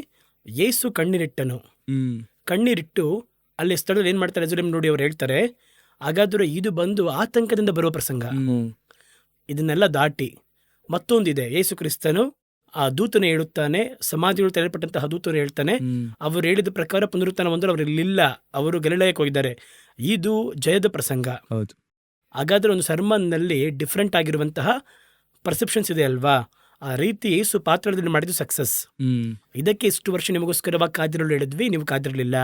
ಯೇಸು ಕಣ್ಣೀರಿಟ್ಟನು. ಕಣ್ಣೀರಿಟ್ಟು ಅಲ್ಲಿ ಸ್ಥಳದಲ್ಲಿ ಏನ್ ಮಾಡ್ತಾರೆ ಯೆರೂಸಲೇಮ್ ನೋಡಿ ಅವ್ರು ಹೇಳ್ತಾರೆ, ಹಾಗಾದ್ರೆ ಇದು ಬಂದು ಆತಂಕದಿಂದ ಬರುವ ಪ್ರಸಂಗ. ಇದನ್ನೆಲ್ಲ ದಾಟಿ ಮತ್ತೊಂದಿದೆ, ಯೇಸು ಕ್ರಿಸ್ತನು ಆ ದೂತನು ಹೇಳುತ್ತಾನೆ, ಸಮಾಧಿಗಳು ತೆರೆಯಲ್ಪಟ್ಟಂತಹ ದೂತನು ಹೇಳ್ತಾನೆ, ಅವರು ಹೇಳಿದ ಪ್ರಕಾರ ಪುನರುತ್ಥಾನ ಹೊಂದಲು ಅವರು ಇಲ್ಲಿಲ್ಲ, ಅವರು ಗಲಿಲಾಯಕ್ಕೆ ಹೋಗಿದ್ದಾರೆ. ಇದು ಜಯದ ಪ್ರಸಂಗ. ಹಾಗಾದ್ರೆ ಒಂದು ಸರ್ಮನ್ನಲ್ಲಿ ಡಿಫ್ರೆಂಟ್ ಆಗಿರುವಂತಹ ಪರ್ಸೆಪ್ಷನ್ಸ್ ಇದೆ ಅಲ್ವಾ. ಆ ರೀತಿ ಯೇಸು ಪಾತ್ರದಲ್ಲಿ ಮಾಡಿದ್ದು ಸಕ್ಸಸ್. ಇದಕ್ಕೆ ಇಷ್ಟು ವರ್ಷ ನಿಮಗೋಸ್ಕರವಾಗಿ ಕಾದಿರಲು ಹೇಳಿದ್ವಿ, ನೀವು ಕಾದಿರಲಿಲ್ಲ.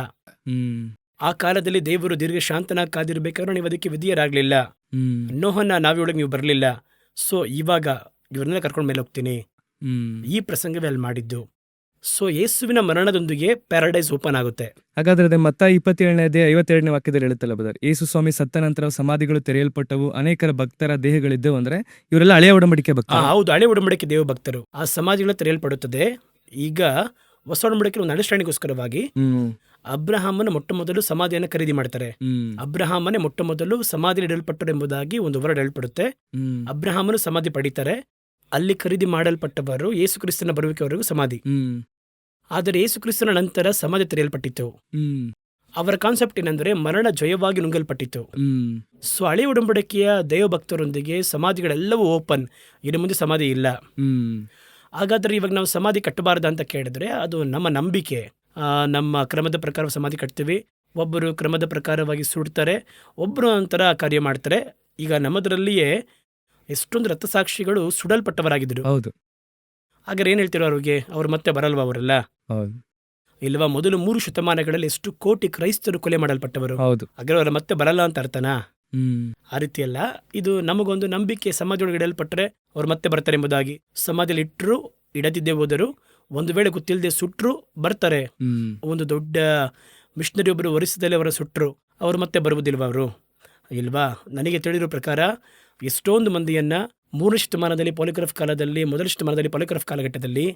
ಆ ಕಾಲದಲ್ಲಿ ದೇವರು ದೀರ್ಘ ಶಾಂತನಾಗಿ ಕಾದಿರ್ಬೇಕಾದ್ರೆ ನೀವು ಅದಕ್ಕೆ ವಿಧಿಯರಾಗ್ಲಿಲ್ಲ. ನೋಹನ ನಾವಿಯೊಳಗೆ ನೀವು ಬರಲಿಲ್ಲ. ಸೊ ಇವಾಗ ಇವ್ರನ್ನೆಲ್ಲ ಕರ್ಕೊಂಡ್ ಮೇಲೆ ಹೋಗ್ತೀನಿ. ಈ ಪ್ರಸಂಗವೇ ಅಲ್ಲಿ ಮಾಡಿದ್ದು. ಸೊ ಯೇಸುವಿನ ಮರಣದೊಂದಿಗೆ ಪ್ಯಾರಡೈಸ್ ಓಪನ್ ಆಗುತ್ತೆ. ಹಾಗಾದ್ರೆ ಮತ್ತಾಯ 27ನೇ 52ನೇ ವಾಕ್ಯದಲ್ಲಿ ಹೇಳುತ್ತಲ್ಲ ಬದರ್, ಯೇಸು ಸ್ವಾಮಿ ಸತ್ತ ನಂತರ ಸಮಾಧಿಗಳು ತೆರೆಯಲ್ಪಟ್ಟವು, ಅನೇಕರ ಭಕ್ತರ ದೇಹಗಳಿದ್ದವು. ಅಂದ್ರೆ ಇವರೆಲ್ಲ ಹಳೆಯ ಒಡಂಬಡಿಕೆ ಭಕ್ತರು. ಹೌದು, ಹಳೆ ಒಡಂಬಡಿಕೆ ದೇವ ಭಕ್ತರು. ಆ ಸಮಾಧಿಗಳು ತೆರೆಯಲ್ಪಡುತ್ತದೆ. ಈಗ ಹೊಸ ಒಡಂಬಡಿಕೆ ಒಂದು ಅಂಡರ್ಸ್ಟ್ಯಾಂಡಿಂಗ್ಗೋಸ್ಕರವಾಗಿ ಅಬ್ರಹಾಮನ ಮೊಟ್ಟ ಮೊದಲು ಸಮಾಧಿಯನ್ನು ಖರೀದಿ ಮಾಡ್ತಾರೆ. ಅಬ್ರಹಾಮನೇ ಮೊಟ್ಟ ಮೊದಲು ಸಮಾಧಿ ಇಡಲ್ಪಟ್ಟರು ಎಂಬುದಾಗಿ ಒಂದು ವರ್ಡ್ ಹೇಳಲ್ಪಡುತ್ತೆ. ಅಬ್ರಹಾಮನು ಸಮಾಧಿ ಪಡಿತಾರೆ. ಅಲ್ಲಿ ಖರೀದಿ ಮಾಡಲ್ಪಟ್ಟವರು ಯೇಸು ಕ್ರಿಸ್ತನ ಬರುವಿಕೆವರೆಗೂ ಸಮಾಧಿ. ಆದರೆ ಯೇಸು ಕ್ರಿಸ್ತನ ನಂತರ ಸಮಾಧಿ ತೆರೆಯಲ್ಪಟ್ಟಿತು. ಹ್ಮ್ ಅವರ ಕಾನ್ಸೆಪ್ಟ್ ಏನಂದ್ರೆ ಮರಣ ಜಯವಾಗಿ ನುಂಗಲ್ಪಟ್ಟಿತು. ಹ್ಮ್ ಸೊ ಹಳೆ ಒಡಂಬಡಿಕೆಯ ದೈವಭಕ್ತರೊಂದಿಗೆ ಸಮಾಧಿಗಳೆಲ್ಲವೂ ಓಪನ್, ಇನ್ನು ಮುಂದೆ ಸಮಾಧಿ ಇಲ್ಲ. ಹ್ಮ್ ಹಾಗಾದ್ರೆ ಇವಾಗ ನಾವು ಸಮಾಧಿ ಕಟ್ಟಬಾರ್ದು ಅಂತ ಕೇಳಿದ್ರೆ ಅದು ನಮ್ಮ ನಂಬಿಕೆ. ನಮ್ಮ ಕ್ರಮದ ಪ್ರಕಾರ ಸಮಾಧಿ ಕಟ್ತೀವಿ. ಒಬ್ಬರು ಕ್ರಮದ ಪ್ರಕಾರವಾಗಿ ಸುಡ್ತಾರೆ, ಒಬ್ಬರು ಒಂಥರ ಕಾರ್ಯ ಮಾಡ್ತಾರೆ. ಈಗ ನಮ್ಮದರಲ್ಲಿಯೇ ಎಷ್ಟೊಂದು ರಕ್ತಸಾಕ್ಷಿಗಳು ಸುಡಲ್ಪಟ್ಟವರಾಗಿದ್ದರು. ಹೌದು ಹಾಗಾದ್ರೆ ಏನು ಹೇಳ್ತಿರೋ ಅವ್ರಿಗೆ? ಅವ್ರು ಮತ್ತೆ ಬರಲ್ವಾ ಅವರೆಲ್ಲ? ಹೌದು ಇಲ್ವಾ? ಮೊದಲು 3 ಶತಮಾನಗಳಲ್ಲಿ ಎಷ್ಟು ಕೋಟಿ ಕ್ರೈಸ್ತರು ಕೊಲೆ ಮಾಡಲ್ಪಟ್ಟವರು. ಹೌದು ಹಾಗಾದ್ರೆ ಅವರ ಮತ್ತೆ ಬರಲ್ಲ ಅಂತ ಅರ್ಥನಾ? ಹ್ಮ್ ಆ ರೀತಿಯಲ್ಲ. ಇದು ನಮಗೊಂದು ನಂಬಿಕೆ, ಸಮಾಧಿಯೊಳಗೆ ಇಡಲ್ಪಟ್ಟರೆ ಅವ್ರು ಮತ್ತೆ ಬರ್ತಾರೆ ಎಂಬುದಾಗಿ. ಸಮಾಧಿಯಲ್ಲಿ ಇಟ್ಟರು, ಇಡದಿದ್ದೇ ಹೋದರು, ಒಂದು ವೇಳೆ ಗೊತ್ತಿಲ್ಲದೆ ಸುಟ್ಟರು ಬರ್ತಾರೆ. ಹ್ಮ್ ಒಂದು ದೊಡ್ಡ ಮಿಷನರಿ ಒಬ್ಬರು ಒರಿಸ್ಸದಲ್ಲಿ ಅವರ ಸುಟ್ಟರು, ಅವರು ಮತ್ತೆ ಬರುವುದಿಲ್ವಾ ಅವರು? ಇಲ್ವಾ? ನನಗೆ ತಿಳಿದಿರೋ ಪ್ರಕಾರ ಎಷ್ಟೊಂದು ಮಂದಿಯನ್ನ 3 ಶತಮಾನದಲ್ಲಿ ಪಾಲಿಗ್ರಾಫ್ ಕಾಲದಲ್ಲಿ, ಮೊದಲ ಶತಮಾನದಲ್ಲಿ ಪಾಲಿಗ್ರಾಫ್ ಕಾಲಘಟ್ಟದಲ್ಲಿ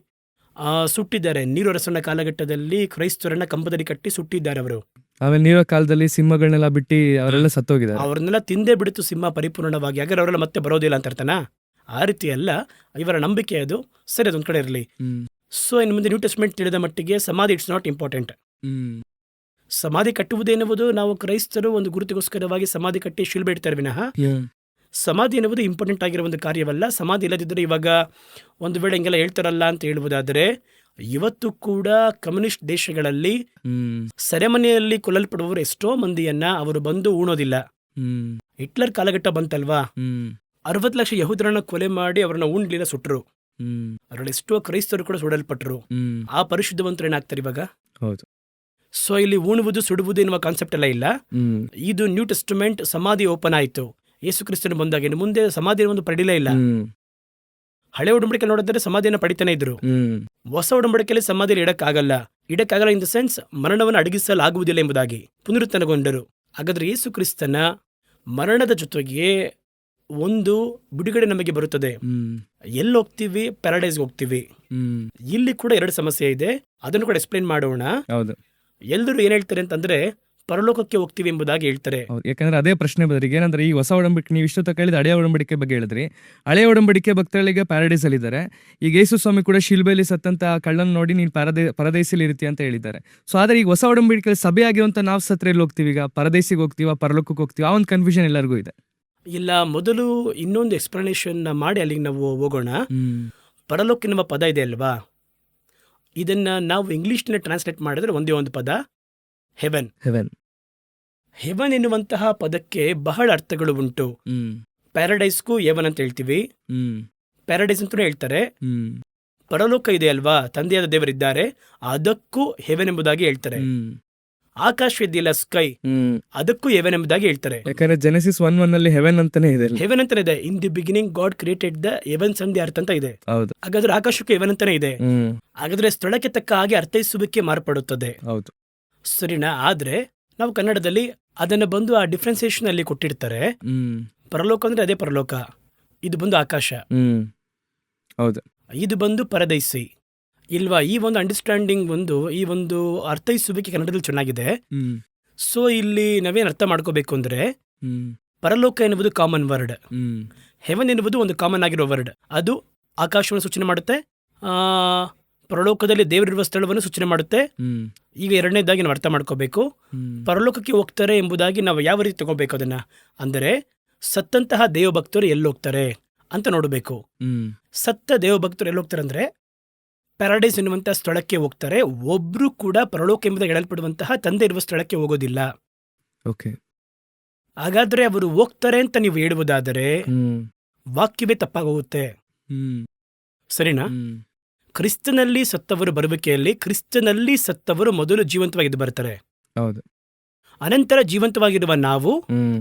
ಸುಟ್ಟಿದ್ದಾರೆ. ನೀರೊರಸನ ಕಾಲಘಟ್ಟದಲ್ಲಿ ಕ್ರೈಸ್ತರನ್ನ ಕಂಬದಲ್ಲಿ ಕಟ್ಟಿ ಸುಟ್ಟಿದ್ದಾರೆ ಅವರು. ಆಮೇಲೆ ನೀರೋ ಕಾಲದಲ್ಲಿ ಸಿಂಹಗಳನ್ನೆಲ್ಲ ಬಿಟ್ಟು ಅವರೆಲ್ಲ ಸತ್ತೋಗಿದ್ದಾರೆ. ಅವ್ರನ್ನೆಲ್ಲ ತಿಂದೇ ಬಿಡುತ್ತು ಸಿಂಹ ಪರಿಪೂರ್ಣವಾಗಿ. ಹಾಗಾದ್ರೆ ಅವರೆಲ್ಲ ಮತ್ತೆ ಬರೋದಿಲ್ಲ ಅಂತ ಅರ್ಥನಾ? ಆ ರೀತಿ ಅಲ್ಲ, ಇವರ ನಂಬಿಕೆ ಅದು. ಸರಿ, ಅದೊಂದ್ ಕಡೆ ಇರಲಿ. ಹ್ಮ್ ಸೊ ಇನ್ನು ಮುಂದೆ ನ್ಯೂ ಟೆಸ್ಟ್ಮೆಂಟ್ ತಿಳಿದ ಮಟ್ಟಿಗೆ ಸಮಾಧಿ ಇಟ್ಸ್ ನಾಟ್ ಇಂಪಾರ್ಟೆಂಟ್. ಹ್ಮ್ ಸಮಾಧಿ ಕಟ್ಟುವುದೇನುವುದು ನಾವು ಕ್ರೈಸ್ತರು ಒಂದು ಗುರುತಿಗೋಸ್ಕರವಾಗಿ ಸಮಾಧಿ ಕಟ್ಟಿ ಶಿಲ್ಬೆ ಇಡ್ತಾರೆ ವಿನಃ ಹ್ಮ್ ಸಮಾಧಿ ಎನ್ನುವುದು ಇಂಪಾರ್ಟೆಂಟ್ ಆಗಿರೋ ಒಂದು ಕಾರ್ಯವಲ್ಲ. ಸಮಾಧಿ ಇಲ್ಲದಿದ್ದರೆ ಇವಾಗ ಒಂದು ವೇಳೆ ಹಿಂಗೆಲ್ಲ ಹೇಳ್ತಾರಲ್ಲ ಅಂತ ಹೇಳುವುದಾದರೆ, ಇವತ್ತು ಕೂಡ ಕಮ್ಯುನಿಸ್ಟ್ ದೇಶಗಳಲ್ಲಿ ಹ್ಮ್ ಸೆರೆಮನೆಯಲ್ಲಿ ಕೊಲ್ಲಲ್ಪಡುವವರು ಎಷ್ಟೋ ಮಂದಿಯನ್ನ ಅವರು ಬಂದು ಉಣೋದಿಲ್ಲ. ಹ್ಮ್ ಹಿಟ್ಲರ್ ಕಾಲಘಟ್ಟ ಬಂತಲ್ವಾ, ಹ್ಮ್ 60 ಲಕ್ಷ ಯಹೂದರನ್ನ ಕೊಲೆ ಮಾಡಿ ಅವರನ್ನ ಉಣ್ಲಿಲ್ಲ, ಸುಟ್ರು. ಹ್ಮ್ ಅವರಲ್ಲಿ ಎಷ್ಟೋ ಕ್ರೈಸ್ತರು ಕೂಡ ಸುಡಲ್ಪಟ್ರು. ಹ್ಮ್ ಆ ಪರಿಶುದ್ಧವಂತರು ಏನಾಗ್ತಾರೆ ಇವಾಗ? ಹೌದು ಸೊ ಇಲ್ಲಿ ಉಣುವುದು ಸುಡುವುದು ಎನ್ನುವ ಕಾನ್ಸೆಪ್ಟ್ ಎಲ್ಲ ಇಲ್ಲ. ಹ್ಮ್ ಇದು ನ್ಯೂ ಟೆಸ್ಟಮೆಂಟ್ ಸಮಾಧಿ ಓಪನ್ ಆಯಿತು ಯೇಸು ಕ್ರಿಸ್ತನ ಬಂದಾಗ. ಇನ್ನು ಮುಂದೆ ಸಮಾಧಿ ಒಂದು ಪಡಿಲೇ ಇಲ್ಲ. ಹ್ಮ್ ಹಳೆ ಒಡಂಬಡಿಕೆ ನೋಡಿದ್ರೆ ಸಮಾಧಿಯನ್ನು ಪಡಿತಾನೆ ಇದ್ರು. ಹ್ಮ್ ಹೊಸ ಒಡಂಬಡಿಕೆಯಲ್ಲಿ ಸಮಾಧಿಯಲ್ಲಿ ಇಡಕ್ಕಾಗಲ್ಲ ಇನ್ ದ ಸೆನ್ಸ್ ಮರಣವನ್ನು ಅಡಗಿಸಲಾಗುವುದಿಲ್ಲ ಎಂಬುದಾಗಿ ಪುನರುತ್ಥಾನಗೊಂಡರು. ಹಾಗಾದ್ರೆ ಯೇಸು ಕ್ರಿಸ್ತನ ಮರಣದ ಜೊತೆಗೆ ಒಂದು ಬಿಡುಗಡೆ ನಮಗೆ ಬರುತ್ತದೆ. ಹ್ಮ್ ಎಲ್ಲಿ ಹೋಗ್ತೀವಿ? ಪ್ಯಾರಡೈಸ್ಗೆ ಹೋಗ್ತೀವಿ. ಹ್ಮ್ ಇಲ್ಲಿ ಕೂಡ 2 ಸಮಸ್ಯೆ ಇದೆ, ಅದನ್ನು ಕೂಡ ಎಕ್ಸ್ಪ್ಲೈನ್ ಮಾಡೋಣ. ಹೌದು ಎಲ್ಲರೂ ಏನ್ ಹೇಳ್ತಾರೆ ಅಂತಂದ್ರೆ ಪರಲೋಕಕ್ಕೆ ಹೋಗ್ತೀವಿ ಎಂಬುದಾಗಿ ಹೇಳ್ತಾರೆ. ಹೌದು, ಯಾಕಂದ್ರೆ ಅದೇ ಪ್ರಶ್ನೆ ಬದಲಿಗೆ ಏನಂದ್ರೆ ಈ ಹೊಸ ಒಡಂಬಡಿಕೆ ನೀವು ಇಷ್ಟು ಕೇಳಿದ ಹಳೆಯ ಒಡಂಬಡಿಕೆ ಬಗ್ಗೆ ಹೇಳಿದ್ರಿ. ಹಳೆಯ ಒಡಂಬಡಿಕೆ ಭಕ್ತರಿಗೆ ಪ್ಯಾರಡೈಸ್ ಅಲ್ಲಿ ಇದ್ದಾರೆ. ಈಗ ಯೇಸು ಸ್ವಾಮಿ ಕೂಡ ಶಿಲ್ಬೆಯಲ್ಲಿ ಸತ್ತಂತ ಕಳ್ಳನ್ ನೋಡಿ ನೀನು ಪರದೈಸಲ್ಲಿ ಇರ್ತಿ ಅಂತ ಹೇಳಿದ್ದಾರೆ. ಸೊ ಆದ್ರೆ ಈಗ ಹೊಸ ಒಡಂಬಡಿಕೆ ಸಭೆ ಆಗಿರುವಂತ ನಾವು ಸತ್ರ ಎಲ್ಲಿ ಹೋಗ್ತೀವಿ? ಈಗ ಪರದೈಸಿಗೆ ಹೋಗ್ತೀವ, ಪರಲೋಕಕ್ಕೆ ಹೋಗ್ತೀವಿ? ಆ ಒಂದು ಕನ್ಫ್ಯೂಷನ್ ಎಲ್ಲರಿಗೂ ಇದೆ. ಇಲ್ಲ, ಮೊದಲು ಇನ್ನೊಂದು ಎಕ್ಸ್ಪ್ಲನೇಷನ್ ಮಾಡಿ ಅಲ್ಲಿಗೆ ನಾವು ಹೋಗೋಣ. ಹ್ಮ್ ಪರಲೋಕ ಎನ್ನುವ ಪದ ಇದೆ ಅಲ್ವಾ, ಇದನ್ನ ನಾವು ಇಂಗ್ಲಿಷ್ನಲ್ಲಿ ಟ್ರಾನ್ಸ್ಲೇಟ್ ಮಾಡಿದ್ರೆ ಒಂದೇ ಒಂದು ಪದ, ಹೆವೆನ್. ಹೆವೆನ್ ಹೆವನ್ ಎನ್ನುವಂತಹ ಪದಕ್ಕೆ ಬಹಳ ಅರ್ಥಗಳು ಉಂಟು. ಹ್ಮ್ ಪ್ಯಾರಡೈಸ್ಗೂ ಹೆವನ್ ಅಂತ ಹೇಳ್ತೀವಿ, ಹ್ಮ್ ಪ್ಯಾರಡೈಸ್ ಅಂತಲೂ ಹೇಳ್ತಾರೆ. ಹ್ಮ್ ಪರಲೋಕ ಇದೆ ಅಲ್ವಾ, ತಂದೆಯಾದ ದೇವರಿದ್ದಾರೆ, ಅದಕ್ಕೂ ಹೆವೆನ್ ಎಂಬುದಾಗಿ ಹೇಳ್ತಾರೆ. ಹ್ಮ್ ಆಕಾಶ ಇದೆಯಲ್ಲ, ಸ್ಕೈ, ಹ್ಮ್ ಅದಕ್ಕೂ ಹೆವೆನ್ ಎಂಬುದಾಗಿ ಹೇಳ್ತಾರೆ. ಯಾಕಂದ್ರೆ ಜೆನೆಸಿಸ್ 1:1 ಅಲ್ಲಿ ಹೆವೆನ್ ಅಂತಾನೆ ಇದೆ. ಹೆವೆನ್ ಅಂತಾನೆ ಇದೆ. In the beginning god created the heavens and the earth ಅಂತ ಇದೆ. ಹೌದು. ಹಾಗಾದ್ರೆ ಆಕಾಶಕ್ಕೂ ಹೆವೆನ್ ಅಂತಾನೆ ಇದೆ. ಹ್ಮ್ ಹಾಗಾದ್ರೆ ಸ್ಥಳಕ್ಕೆ ತಕ್ಕ ಹಾಗೆ ಅರ್ಥೈಸುವಿಕೆ ಮಾರ್ಪಡುತ್ತದೆ. ಹೌದು. ಸರಿನಾ? ಆದ್ರೆ ನಾವು ಕನ್ನಡದಲ್ಲಿ ಅದನ್ನ ಬಂದು ಆ ಡಿಫ್ರೆನ್ಸಿಯೇಷನ್ ಅಲ್ಲಿ ಕೊಟ್ಟಿರ್ತಾರೆ. ಹ್ಮ್ ಪರಲೋಕ ಅಂದ್ರೆ ಅದೇ ಪರಲೋಕ, ಇದು ಬಂದು ಆಕಾಶ, ಹ್ಮ್ ಹೌದು, ಇದು ಬಂದು ಪರದೈಸಿ ಇಲ್ವಾ? ಈ ಒಂದು ಅಂಡರ್ಸ್ಟ್ಯಾಂಡಿಂಗ್ ಈ ಒಂದು ಅರ್ಥೈಸುವಿಕೆ ಕನ್ನಡದಲ್ಲಿ ಚೆನ್ನಾಗಿದೆ. ಹ್ಮ್ ಸೊ ಇಲ್ಲಿ ನಾವೇನ್ ಅರ್ಥ ಮಾಡ್ಕೋಬೇಕು ಅಂದ್ರೆ, ಹ್ಮ್ ಪರಲೋಕ ಎನ್ನುವುದು ಕಾಮನ್ ವರ್ಡ್, ಹ್ಮ್ ಹೆವನ್ ಎನ್ನುವುದು ಒಂದು ಕಾಮನ್ ಆಗಿರೋ ವರ್ಡ್. ಅದು ಆಕಾಶವನ್ನು ಸೂಚನೆ ಮಾಡುತ್ತೆ, ಪರಲೋಕದಲ್ಲಿ ದೇವರಿರುವ ಸ್ಥಳವನ್ನು ಸೂಚನೆ ಮಾಡುತ್ತೆ. ಹ್ಮ್ ಈಗ ಎರಡನೇದಾಗಿ ನಾವು ಅರ್ಥ ಮಾಡ್ಕೋಬೇಕು, ಪರಲೋಕಕ್ಕೆ ಹೋಗ್ತಾರೆ ಎಂಬುದಾಗಿ ನಾವು ಯಾವ ರೀತಿ ತಗೋಬೇಕು ಅದನ್ನ ಅಂದರೆ, ಸತ್ತಂತಹ ದೇವಭಕ್ತರು ಎಲ್ಲಿ ಹೋಗ್ತಾರೆ ಅಂತ ನೋಡಬೇಕು. ಸತ್ತ ದೇವಭಕ್ತರು ಎಲ್ಲಿ ಹೋಗ್ತಾರೆ ಅಂದ್ರೆ ಪ್ಯಾರಡೈಸ್ ಎನ್ನುವಂತಹ ಸ್ಥಳಕ್ಕೆ ಹೋಗ್ತಾರೆ. ಒಬ್ರು ಕೂಡ ಪರಲೋಕ ಎಂಬುದಾಗಿ ಹೇಳಲ್ಪಡುವಂತಹ ತಂದೆ ಇರುವ ಸ್ಥಳಕ್ಕೆ ಹೋಗೋದಿಲ್ಲ. ಓಕೆ. ಹಾಗಾದ್ರೆ ಅವರು ಹೋಗ್ತಾರೆ ಅಂತ ನೀವು ಹೇಳುವುದಾದರೆ ವಾಕ್ಯವೇ ತಪ್ಪಾಗೋಗುತ್ತೆ. ಸರಿನಾ? ಕ್ರಿಸ್ತನಲ್ಲಿ ಸತ್ತವರು ಬರುವಿಕೆಯಲ್ಲಿ ಕ್ರಿಸ್ತನಲ್ಲಿ ಸತ್ತವರು ಮೊದಲು ಜೀವಂತವಾಗಿದ್ದು ಬರ್ತಾರೆ. ಹೌದು. ಅನಂತರ ಜೀವಂತವಾಗಿರುವ ನಾವು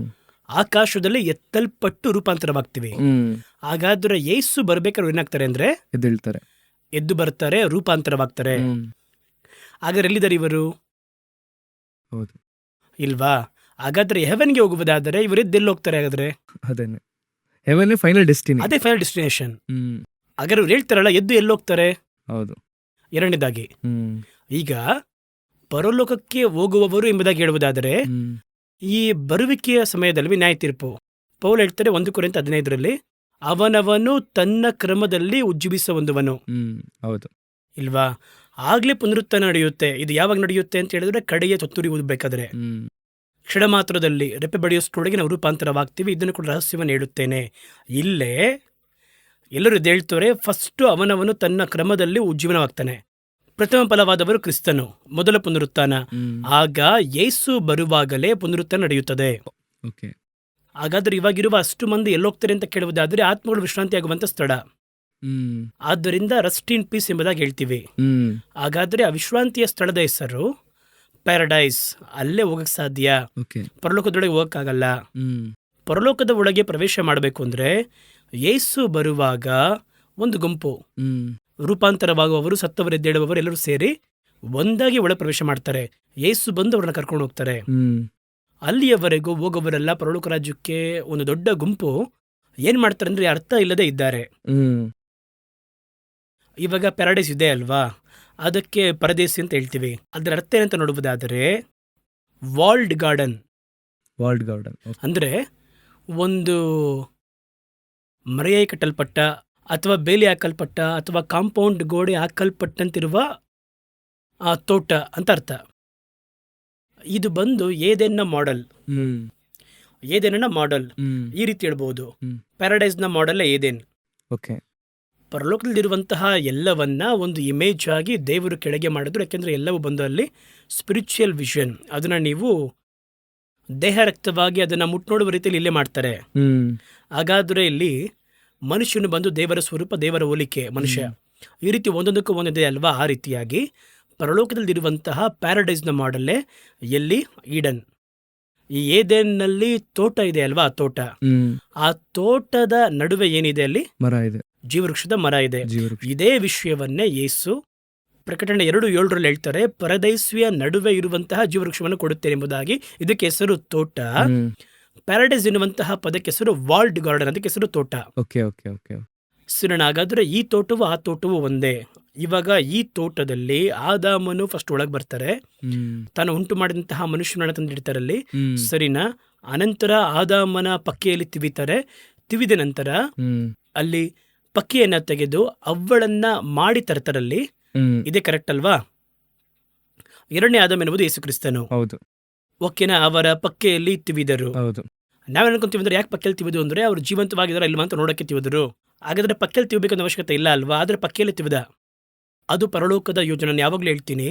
ಆಕಾಶದಲ್ಲಿ ಎತ್ತಲ್ಪಟ್ಟು ರೂಪಾಂತರವಾಗ್ತೀವಿ. ಹಾಗಾದ್ರೆ ಯೇಸು ಬರ್ಬೇಕಾದ್ರೆ ಏನಾಗ್ತಾರೆ ಅಂದ್ರೆ ಎದ್ದು ಬರ್ತಾರೆ, ರೂಪಾಂತರವಾಗ್ತಾರೆ. ಹಾಗಾದ್ರೆ ಎಲ್ಲಿದ್ದಾರೆ ಇವರು? ಇಲ್ವಾ? ಹಾಗಾದ್ರೆ ಹೆವನ್ಗೆ ಹೋಗುವುದಾದರೆ ಇವರು ಎದ್ದೆಲ್ಲಿ ಹೋಗ್ತಾರೆ? ಹಾಗಾದ್ರೆ ಹೆವನ್ ಫೈನಲ್ ಡೆಸ್ಟಿನಿ, ಅದೇ ಫೈನಲ್ ಡೆಸ್ಟಿನೇಷನ್. ಹಾಗಾದ್ರೆ ಇವ್ರು ಹೇಳ್ತಾರಲ್ಲ, ಎದ್ದು ಎಲ್ಲಿ ಹೋಗ್ತಾರೆ? ಹೌದು. ಎರಡನೇದಾಗಿ ಈಗ ಪರಲೋಕಕ್ಕೆ ಹೋಗುವವರು ಎಂಬುದಾಗಿ ಹೇಳುವುದಾದರೆ ಈ ಬರುವಿಕೆಯ ಸಮಯದಲ್ಲಿ ನ್ಯಾಯ ತೀರ್ಪು ಪೌಲ್ ಹೇಳ್ತಾರೆ 1 ಕೊರಿಂಥ 15 ಅವನವನು ತನ್ನ ಕ್ರಮದಲ್ಲಿ ಉಜ್ಜೀವಿಸುವವನು. ಹೌದು. ಇಲ್ವಾ? ಆಗ್ಲೇ ಪುನರುತ್ಥಾನ ನಡೆಯುತ್ತೆ. ಇದು ಯಾವಾಗ ನಡೆಯುತ್ತೆ ಅಂತ ಹೇಳಿದ್ರೆ ಕಡೆಯ ತುತ್ತೂರಿ ಊದಬೇಕಾದ್ರೆ ಕ್ಷಣ ಮಾತ್ರದಲ್ಲಿ ರೆಪ್ಪೆ ಬಡಿಯೋಷ್ಟರೊಳಗೆ ನಾವು ರೂಪಾಂತರವಾಗ್ತೀವಿ. ಇದನ್ನು ಕೂಡ ರಹಸ್ಯವನ್ನು ಹೇಳುತ್ತೇನೆ. ಇಲ್ಲೇ ಎಲ್ಲರೂ ಇದು ಹೇಳ್ತಾರೆ, ಫಸ್ಟು ಅವನವನು ತನ್ನ ಕ್ರಮದಲ್ಲಿ ಉಜ್ಜೀವನವಾಗ್ತಾನೆ. ಪ್ರಥಮ ಫಲವಾದವರು ಕ್ರಿಸ್ತನು, ಮೊದಲ ಪುನರುತ್ಥಾನ. ಆಗ ಯೇಸು ಬರುವಾಗಲೇ ಪುನರುತ್ಥಾನ ನಡೆಯುತ್ತದೆ. ಹಾಗಾದ್ರೆ ಇವಾಗಿರುವ ಅಷ್ಟು ಮಂದಿ ಎಲ್ಲೋಗ್ತಾರೆ ಅಂತ ಕೇಳುವುದಾದ್ರೆ ಆತ್ಮಗಳು ವಿಶ್ರಾಂತಿ ಆಗುವಂತ ಸ್ಥಳ. ಆದ್ದರಿಂದ ರೆಸ್ಟ್ ಇನ್ ಪೀಸ್ ಎಂಬುದಾಗಿ ಹೇಳ್ತೀವಿ. ಹಾಗಾದ್ರೆ ಆ ವಿಶ್ರಾಂತಿಯ ಸ್ಥಳದ ಹೆಸರು ಪ್ಯಾರಡೈಸ್. ಅಲ್ಲೇ ಹೋಗಕ್ ಸಾಧ್ಯ, ಪರಲೋಕದೊಳಗೆ ಹೋಗಕ್ಕಾಗಲ್ಲ. ಪರಲೋಕದ ಒಳಗೆ ಪ್ರವೇಶ ಮಾಡಬೇಕು ಅಂದ್ರೆ ಯೇಸು ಬರುವಾಗ ಒಂದು ಗುಂಪು ರೂಪಾಂತರವಾಗುವವರು, ಸತ್ತವರೆದ್ದೇಳುವವರು ಎಲ್ಲರೂ ಸೇರಿ ಒಂದಾಗಿ ಒಳ ಪ್ರವೇಶ ಮಾಡ್ತಾರೆ. ಯೇಸು ಬಂದು ಅವ್ರನ್ನ ಕರ್ಕೊಂಡು ಹೋಗ್ತಾರೆ. ಅಲ್ಲಿಯವರೆಗೂ ಹೋಗೋವರೆಲ್ಲ ಪರಲೋಕ ರಾಜ್ಯಕ್ಕೆ ಒಂದು ದೊಡ್ಡ ಗುಂಪು ಏನ್ ಮಾಡ್ತಾರೆ ಅಂದ್ರೆ ಅರ್ಥ ಇಲ್ಲದೆ ಇದ್ದಾರೆ. ಇವಾಗ ಪ್ಯಾರಡೈಸ್ ಇದೆ ಅಲ್ವಾ, ಅದಕ್ಕೆ ಪರದೇಸಿ ಅಂತ ಹೇಳ್ತೀವಿ. ಅದರ ಅರ್ಥ ಏನಂತ ನೋಡುವುದಾದರೆ ವಾಲ್ಡ್ ಗಾರ್ಡನ್. ಅಂದ್ರೆ ಒಂದು ಮರೆಯಾಗಿ ಕಟ್ಟಲ್ಪಟ್ಟ ಅಥವಾ ಬೇಲಿ ಹಾಕಲ್ಪಟ್ಟ ಅಥವಾ ಕಾಂಪೌಂಡ್ ಗೋಡೆ ಹಾಕಲ್ಪಟ್ಟಂತಿರುವ ತೋಟ ಅಂತ ಅರ್ಥ. ಇದು ಬಂದು ಏದೆನ್ನ ಮಾಡೆಲ್. ಏದೇನ ಮಾಡೆಲ್ ಈ ರೀತಿ ಹೇಳ್ಬಹುದು. ಪ್ಯಾರಡೈಸ್ ನ ಮಾಡೆಲ್ ಏದೇನ್. ಪರಲೋಕದಲ್ಲಿರುವಂತಹ ಎಲ್ಲವನ್ನ ಒಂದು ಇಮೇಜ್ ಆಗಿ ದೇವರು ಕೆಳಗೆ ಮಾಡಿದ್ರು. ಯಾಕೆಂದ್ರೆ ಎಲ್ಲವೂ ಬಂದು ಅಲ್ಲಿ ಸ್ಪಿರಿಚುವಲ್ ವಿಷನ್. ಅದನ್ನ ನೀವು ದೇಹ ರಕ್ತವಾಗಿ ಅದನ್ನ ಮುಟ್ನೋಡುವ ರೀತಿಯಲ್ಲಿ ಇಲ್ಲೇ ಮಾಡ್ತಾರೆ. ಹಾಗಾದ್ರೆ ಇಲ್ಲಿ ಮನುಷ್ಯನು ಬಂದು ದೇವರ ಸ್ವರೂಪ, ದೇವರ ಹೋಲಿಕೆ ಮನುಷ್ಯ. ಈ ರೀತಿ ಒಂದೊಂದಕ್ಕೂ ಒಂದಿದೆ ಅಲ್ವಾ. ಆ ರೀತಿಯಾಗಿ ಪರಲೋಕದಲ್ಲಿರುವಂತಹ ಪ್ಯಾರಡೈಸ್ನ ಮಾಡಲ್ಲೇ ಎಲ್ಲಿ ಈಡನ್. ಈ ಏದೇನ್ನಲ್ಲಿ ತೋಟ ಇದೆ ಅಲ್ವಾ, ಆ ತೋಟ. ಆ ತೋಟದ ನಡುವೆ ಏನಿದೆ ಅಲ್ಲಿ ಮರ ಇದೆ, ಜೀವವೃಕ್ಷದ ಮರ ಇದೆ. ಇದೇ ವಿಷಯವನ್ನೇ ಯೇಸು ಪ್ರಕಟಣೆ 2:7 ಹೇಳ್ತಾರೆ, ಪರದೈಸ್ವಿಯ ನಡುವೆ ಇರುವಂತಹ ಜೀವವೃಕ್ಷವನ್ನು ಕೊಡುತ್ತೇನೆ ಎಂಬುದಾಗಿ. ಇದಕ್ಕೆ ಹೆಸರು ತೋಟ. ಪ್ಯಾರಡೈಸ್ ಎನ್ನುವಂತಹ ಪದಕ್ಕೆ ಹೆಸರು ವಾಲ್ಡ್ ಗಾರ್ಡನ್, ಅದಕ್ಕೆ ಹೆಸರು ತೋಟ. ಸಿರಣ. ಹಾಗಾದ್ರೆ ಈ ತೋಟವು ಆ ತೋಟವು ಒಂದೇ. ಇವಾಗ ಈ ತೋಟದಲ್ಲಿ ಆದಾಮನು ಫಸ್ಟ್ ಒಳಗೆ ಬರ್ತಾರೆ, ತಾನು ಉಂಟು ಮಾಡಿದಂತಹ ಮನುಷ್ಯನನ್ನ ತಂದಿಡ್ತಾರಲ್ಲಿ, ಸರಿನಾ. ಅನಂತರ ಆದಾಮನ ಪಕ್ಕೆಯಲ್ಲಿ ತಿವಿತಾರೆ. ತಿವಿದ ನಂತರ ಅಲ್ಲಿ ಪಕ್ಕೆಯನ್ನ ತೆಗೆದು ಅವಳನ್ನ ಮಾಡಿ ತರ್ತಾರಲ್ಲಿ. ಇದೇ ಕರೆಕ್ಟ್ ಅಲ್ವಾ? ಎರಡನೇ ಆದಾಮ ಎನ್ನುವುದು ಯೇಸು ಕ್ರಿಸ್ತನು. ಓಕೆನಾ? ಅವರ ಪಕ್ಕೆಯಲ್ಲಿ ತಿವಿದರು. ನಾವೇನ್ ಅನ್ಕೊಂತೀವಿ ಅಂದ್ರೆ, ಯಾಕೆ ಪಕ್ಕೆಯಲ್ಲಿ ತಿವಿದು ಅಂದ್ರೆ ಅವ್ರು ಜೀವಂತವಾಗಿದಾರ ಇಲ್ವಾ ಅಂತ ನೋಡಕ್ಕೆ ತಿವಿದರು. ಹಾಗಾದ್ರೆ ಪಕ್ಕೆಯಲ್ಲಿ ತಿವಬೇಕನ್ನೋ ಅವಶ್ಯಕತೆ ಇಲ್ಲ ಅಲ್ವಾ? ಆದ್ರೆ ಪಕ್ಕೆಯಲ್ಲಿ ತಿವಿದ. ಅದು ಪರಲೋಕದ ಯೋಜನೆ. ನಾನು ಯಾವಾಗ್ಲೂ ಹೇಳ್ತೀನಿ,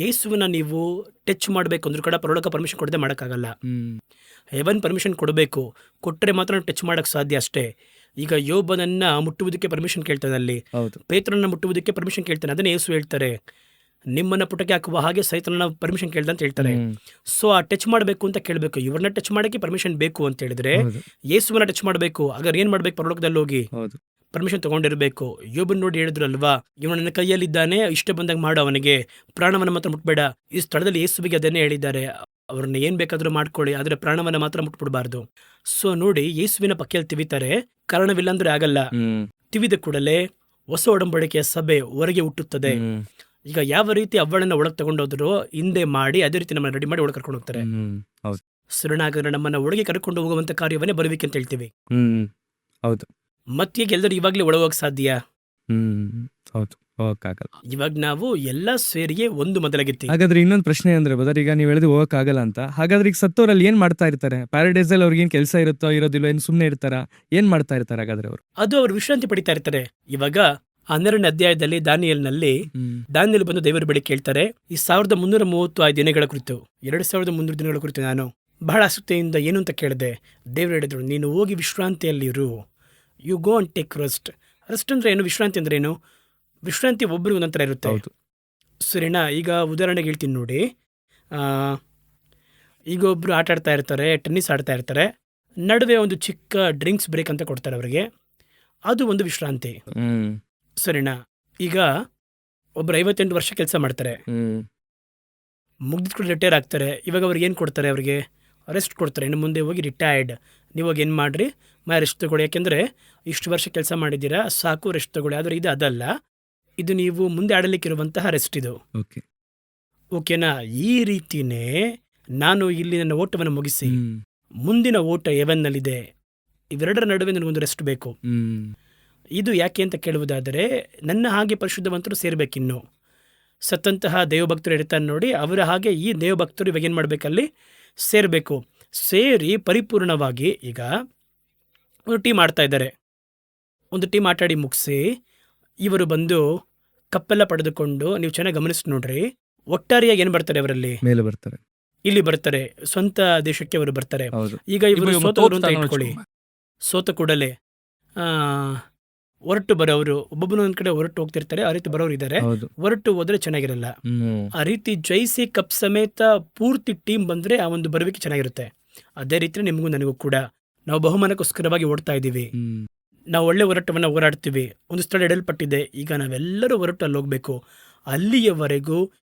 ಯೇಸುವನ್ನ ನೀವು ಟಚ್ ಮಾಡ್ಬೇಕು ಅಂದ್ರೂ ಕೂಡ ಪರಲೋಕ ಪರ್ಮಿಷನ್ ಕೊಡದೆ ಮಾಡಕ್ಕಾಗಲ್ಲ. ಹೆವನ್ ಪರ್ಮಿಷನ್ ಕೊಡಬೇಕು, ಕೊಟ್ಟರೆ ಮಾತ್ರ ಟಚ್ ಮಾಡಕ್ ಸಾಧ್ಯ ಅಷ್ಟೇ. ಈಗ ಯೋಬನನ್ನ ಮುಟ್ಟುವುದಕ್ಕೆ ಪರ್ಮಿಷನ್ ಕೇಳ್ತಾನೆ, ಅಲ್ಲಿ ಪೇತ್ರನನ್ನ ಮುಟ್ಟುವುದಕ್ಕೆ ಪರ್ಮಿಷನ್ ಕೇಳ್ತಾನೆ. ಅದನ್ನೇ ಯೇಸು ಹೇಳ್ತಾರೆ, ನಿಮ್ಮನ್ನ ಪುಟಕ್ಕೆ ಹಾಕುವ ಹಾಗೆ ಸೈತನನ್ನ ಪರ್ಮಿಷನ್ ಕೇಳ್ದ ಅಂತ ಹೇಳ್ತಾರೆ. ಸೊ ಆ ಟಚ್ ಮಾಡಬೇಕು ಅಂತ ಕೇಳಬೇಕು. ಇವ್ರನ್ನ ಟಚ್ ಮಾಡಕ್ಕೆ ಪರ್ಮಿಷನ್ ಬೇಕು ಅಂತ ಹೇಳಿದ್ರೆ ಯೇಸುವನ್ನ ಟಚ್ ಮಾಡಬೇಕು. ಹಾಗಾದ್ರೆ ಏನ್ ಮಾಡ್ಬೇಕು? ಪರಲೋಕದಲ್ಲಿ ಹೋಗಿ ಪರ್ಮಿಷನ್ ತಗೊಂಡಿರ್ಬೇಕು. ಯೋಬನ್ ನೋಡಿ ಹೇಳಿದ್ರು ಅಲ್ವಾ, ಇವನು ನನ್ನ ಕೈಯಲ್ಲಿದ್ದಾನೆ, ಇಷ್ಟ ಬಂದಾಗ ಮಾಡು, ಅವನಿಗೆ ಪ್ರಾಣವನ್ನ ಮಾತ್ರ ಮುಟ್ಬೇಡ. ಈ ಸ್ಥಳದಲ್ಲಿ ಯೇಸುವಿಗೆ ಅದನ್ನೇ ಹೇಳಿದ್ದಾರೆ, ಅವ್ರನ್ನ ಏನ್ ಬೇಕಾದ್ರೂ ಮಾಡ್ಕೊಳ್ಳಿ, ಆದ್ರೆ ಪ್ರಾಣವನ್ನ ಮಾತ್ರ ಮುಟ್ಬಿಡಬಾರ್ದು. ಸೊ ನೋಡಿ, ಯೇಸುವಿನ ಪಕ್ಕೆಯಲ್ಲಿ ತಿವಿತಾರೆ. ಕಾರಣವಿಲ್ಲ ಅಂದ್ರೆ ಆಗಲ್ಲ. ತಿವಿದ ಕೂಡಲೇ ಹೊಸ ಒಡಂಬಡಿಕೆಯ ಸಭೆ ಹೊರಗೆ ಹುಟ್ಟುತ್ತದೆ. ಈಗ ಯಾವ ರೀತಿ ಅವಳನ್ನ ಒಳಗೆ ತಗೊಂಡೋದ್ರು ಹಿಂದೆ ಮಾಡಿ, ಅದೇ ರೀತಿ ನಮ್ಮನ್ನ ರೆಡಿ ಮಾಡಿ ಒಳಗೆ ಕರ್ಕೊಂಡು ಹೋಗ್ತಾರೆ. ಸುರನಾಗರ ನಮ್ಮನ್ನ ಒಳಗೆ ಕರ್ಕೊಂಡು ಹೋಗುವಂತ ಕಾರ್ಯವನ್ನೇ ಬರುವಿಕೆ ಅಂತ ಹೇಳ್ತೀವಿ. ಮತ್ತೆ ಎಲ್ಲರೂ ಇವಾಗ್ಲೇ ಒಳಗೋಗಕ್ ಸಾಧ್ಯ? ಇವಾಗ ನಾವು ಎಲ್ಲ ಸೇರಿಗೆ ಒಂದು ಮೊದಲಾಗಿತ್ತು. ಹಾಗಾದ್ರೆ ಇನ್ನೊಂದು ಪ್ರಶ್ನೆ ಅಂದ್ರೆ ಬದರ್, ಈಗ ನೀವು ಹೇಳಿದ್ರೆ ಹೋಗಕ್ಕಾಗಲ್ಲ ಅಂತ, ಹಾಗಾದ್ರೆ ಈಗ ಸತ್ತೋರಲ್ಲಿ ಏನ್ ಮಾಡ್ತಾ ಇರ್ತಾರೆ? ಪ್ಯಾರಡೈಸ್ ಅಲ್ಲಿ ಅವ್ರಿಗೆ ಏನ್ ಕೆಲಸ ಇರುತ್ತೋ ಇರೋದಿಲ್ಲ, ಏನ್ ಸುಮ್ನೆ ಇರ್ತಾರ? ಏನ್ ಮಾಡ್ತಾ ಇರ್ತಾರೆ ಹಾಗಾದ್ರೆ ಅವರು? ಅದು ಅವ್ರು ವಿಶ್ರಾಂತಿ ಪಡಿತಾ ಇರ್ತಾರೆ. ಇವಾಗ 12ನೇ ಅಧ್ಯಾಯದಲ್ಲಿ ದಾನಿಯೇಲ್ ಬಂದು ದೇವರ ಬಳಿ ಕೇಳ್ತಾರೆ, ಈ 1335 ದಿನಗಳ ಕುರಿತು, 2300 ದಿನಗಳ ಕುರಿತು ನಾನು ಬಹಳ ಆಸಕ್ತಿಯಿಂದ ಏನು ಅಂತ ಕೇಳಿದೆ. ದೇವರು ಹೇಳಿದ್ರು, ನೀನು ಹೋಗಿ ವಿಶ್ರಾಂತಿಯಲ್ಲಿರು. You go and take rest. Rest ಅಂದ್ರೆ ಏನು? ವಿಶ್ರಾಂತಿ ಅಂದ್ರೆ ಏನು? ವಿಶ್ರಾಂತಿ ಒಬ್ಬರಿಗೆ ಒಂದೊಂಥರ ಇರುತ್ತೆ. ಸರಿನಾ? ಈಗ ಉದಾಹರಣೆಗೆ ಹೇಳ್ತೀನಿ ನೋಡಿ. ಈಗ ಒಬ್ರು ಆಟ ಆಡ್ತಾ ಇರ್ತಾರೆ, ಟೆನ್ನಿಸ್ ಆಡ್ತಾ ಇರ್ತಾರೆ, ನಡುವೆ ಒಂದು ಚಿಕ್ಕ ಡ್ರಿಂಕ್ಸ್ ಬ್ರೇಕ್ ಅಂತ ಕೊಡ್ತಾರೆ ಅವರಿಗೆ. ಅದು ಒಂದು ವಿಶ್ರಾಂತಿ. ಸರಿನಾ? ಈಗ ಒಬ್ರು 58 ವರ್ಷ ಕೆಲಸ ಮಾಡ್ತಾರೆ, ಮುಗ್ದಿದ್ ಕೂಡ ರಿಟೈರ್ ಆಗ್ತಾರೆ. ಇವಾಗ ಅವ್ರಿಗೆ ಏನು ಕೊಡ್ತಾರೆ? ಅವ್ರಿಗೆ ರೆಸ್ಟ್ ಕೊಡ್ತಾರೆ. ಇನ್ನು ಮುಂದೆ ಹೋಗಿ ರಿಟೈರ್ಡ್, ನೀವಾಗ ಏನು ಮಾಡ್ರಿ, ರೆಸ್ಟ್ ತಗೊಳ್ಳಿ. ಯಾಕೆಂದರೆ ಇಷ್ಟು ವರ್ಷ ಕೆಲಸ ಮಾಡಿದ್ದೀರಾ, ಸಾಕು, ರೆಸ್ಟ್ ತಗೊಳ್ಳಿ. ಆದರೆ ಇದು ಅದಲ್ಲ, ಇದು ನೀವು ಮುಂದೆ ಆಡಲಿಕ್ಕಿರುವಂತಹ ರೆಸ್ಟ್ ಇದು. ಓಕೆನಾ? ಈ ರೀತಿನೇ ನಾನು ಇಲ್ಲಿ ನನ್ನ ಓಟವನ್ನು ಮುಗಿಸಿ ಮುಂದಿನ ಓಟ ಎವನ್ನಲ್ಲಿದೆ, ಇವೆರಡರ ನಡುವೆ ನನಗೊಂದು ರೆಸ್ಟ್ ಬೇಕು. ಇದು ಯಾಕೆ ಅಂತ ಕೇಳುವುದಾದರೆ, ನನ್ನ ಹಾಗೆ ಪರಿಶುದ್ಧವಂತರು ಸೇರ್ಬೇಕಿನ್ನು. ಸತ್ತಂತಹ ದೇವಭಕ್ತರು ಇರ್ತಾರೆ ನೋಡಿ, ಅವರ ಹಾಗೆ ಈ ದೇವಭಕ್ತರು ಇವಾಗ ಏನು ಮಾಡಬೇಕಲ್ಲಿ ಸೇರಬೇಕು. ಸೇರಿ ಪರಿಪೂರ್ಣವಾಗಿ ಈಗ ಒಂದು ಟೀಮ್ ಆಡ್ತಾ ಇದ್ದಾರೆ. ಒಂದು ಟೀಮ್ ಆಟಾಡಿ ಮುಗಿಸಿ ಇವರು ಬಂದು ಕಪ್ಪೆಲ್ಲ ಪಡೆದುಕೊಂಡು ನೀವು ಚೆನ್ನಾಗಿ ಗಮನಿಸಿ ನೋಡ್ರಿ, ಒಟ್ಟಾರೆಯಾಗಿ ಏನು ಬರ್ತಾರೆ ಅವರಲ್ಲಿ, ಮೇಲೆ ಬರ್ತಾರೆ. ಇಲ್ಲಿ ಬರ್ತಾರೆ, ಸ್ವಂತ ದೇಶಕ್ಕೆ ಅವರು ಬರ್ತಾರೆ. ಹೌದು. ಈಗ ಇವರು ಸೋತವರು ಅಂತ ಇಟ್ಕೊಳ್ಳಿ, ಸೋತ ಕೂಡಲೇ ಹೊರಟು ಬರೋರು ಒಬ್ಬೊಬ್ಬನ ಒಂದ್ ಕಡೆ ಹೊರಟು ಹೋಗ್ತಿರ್ತಾರೆ. ಆ ರೀತಿ ಬರೋರು ಇದ್ದಾರೆ. ಹೌದು. ಹೊರಟು ಹೋದ್ರೆ ಚೆನ್ನಾಗಿರಲ್ಲ. ಆ ರೀತಿ ಜಯಿಸಿ ಕಪ್ ಸಮೇತ ಪೂರ್ತಿ ಟೀಮ್ ಬಂದ್ರೆ ಆ ಒಂದು ಬರುವಿಕೆ ಚೆನ್ನಾಗಿರುತ್ತೆ. ಅದೇ ರೀತಿ ನಿಮಗೂ ನನಗೂ ಕೂಡ ನಾವು ಬಹುಮಾನಕ್ಕೋಸ್ಕರವಾಗಿ ಓಡ್ತಾ ಇದ್ದೀವಿ. ನಾವು ಒಳ್ಳೆ ಹೋರಾಟವನ್ನು ಹೋರಾಡ್ತೀವಿ. ಒಂದು ಸ್ಥಳ ಇಡಲ್ಪಟ್ಟಿದೆ, ಈಗ ನಾವೆಲ್ಲರೂ ಹೊರಟು ಅಲ್ಲಿ ಹೋಗ್ಬೇಕು. ಅಲ್ಲಿಯವರೆಗೂ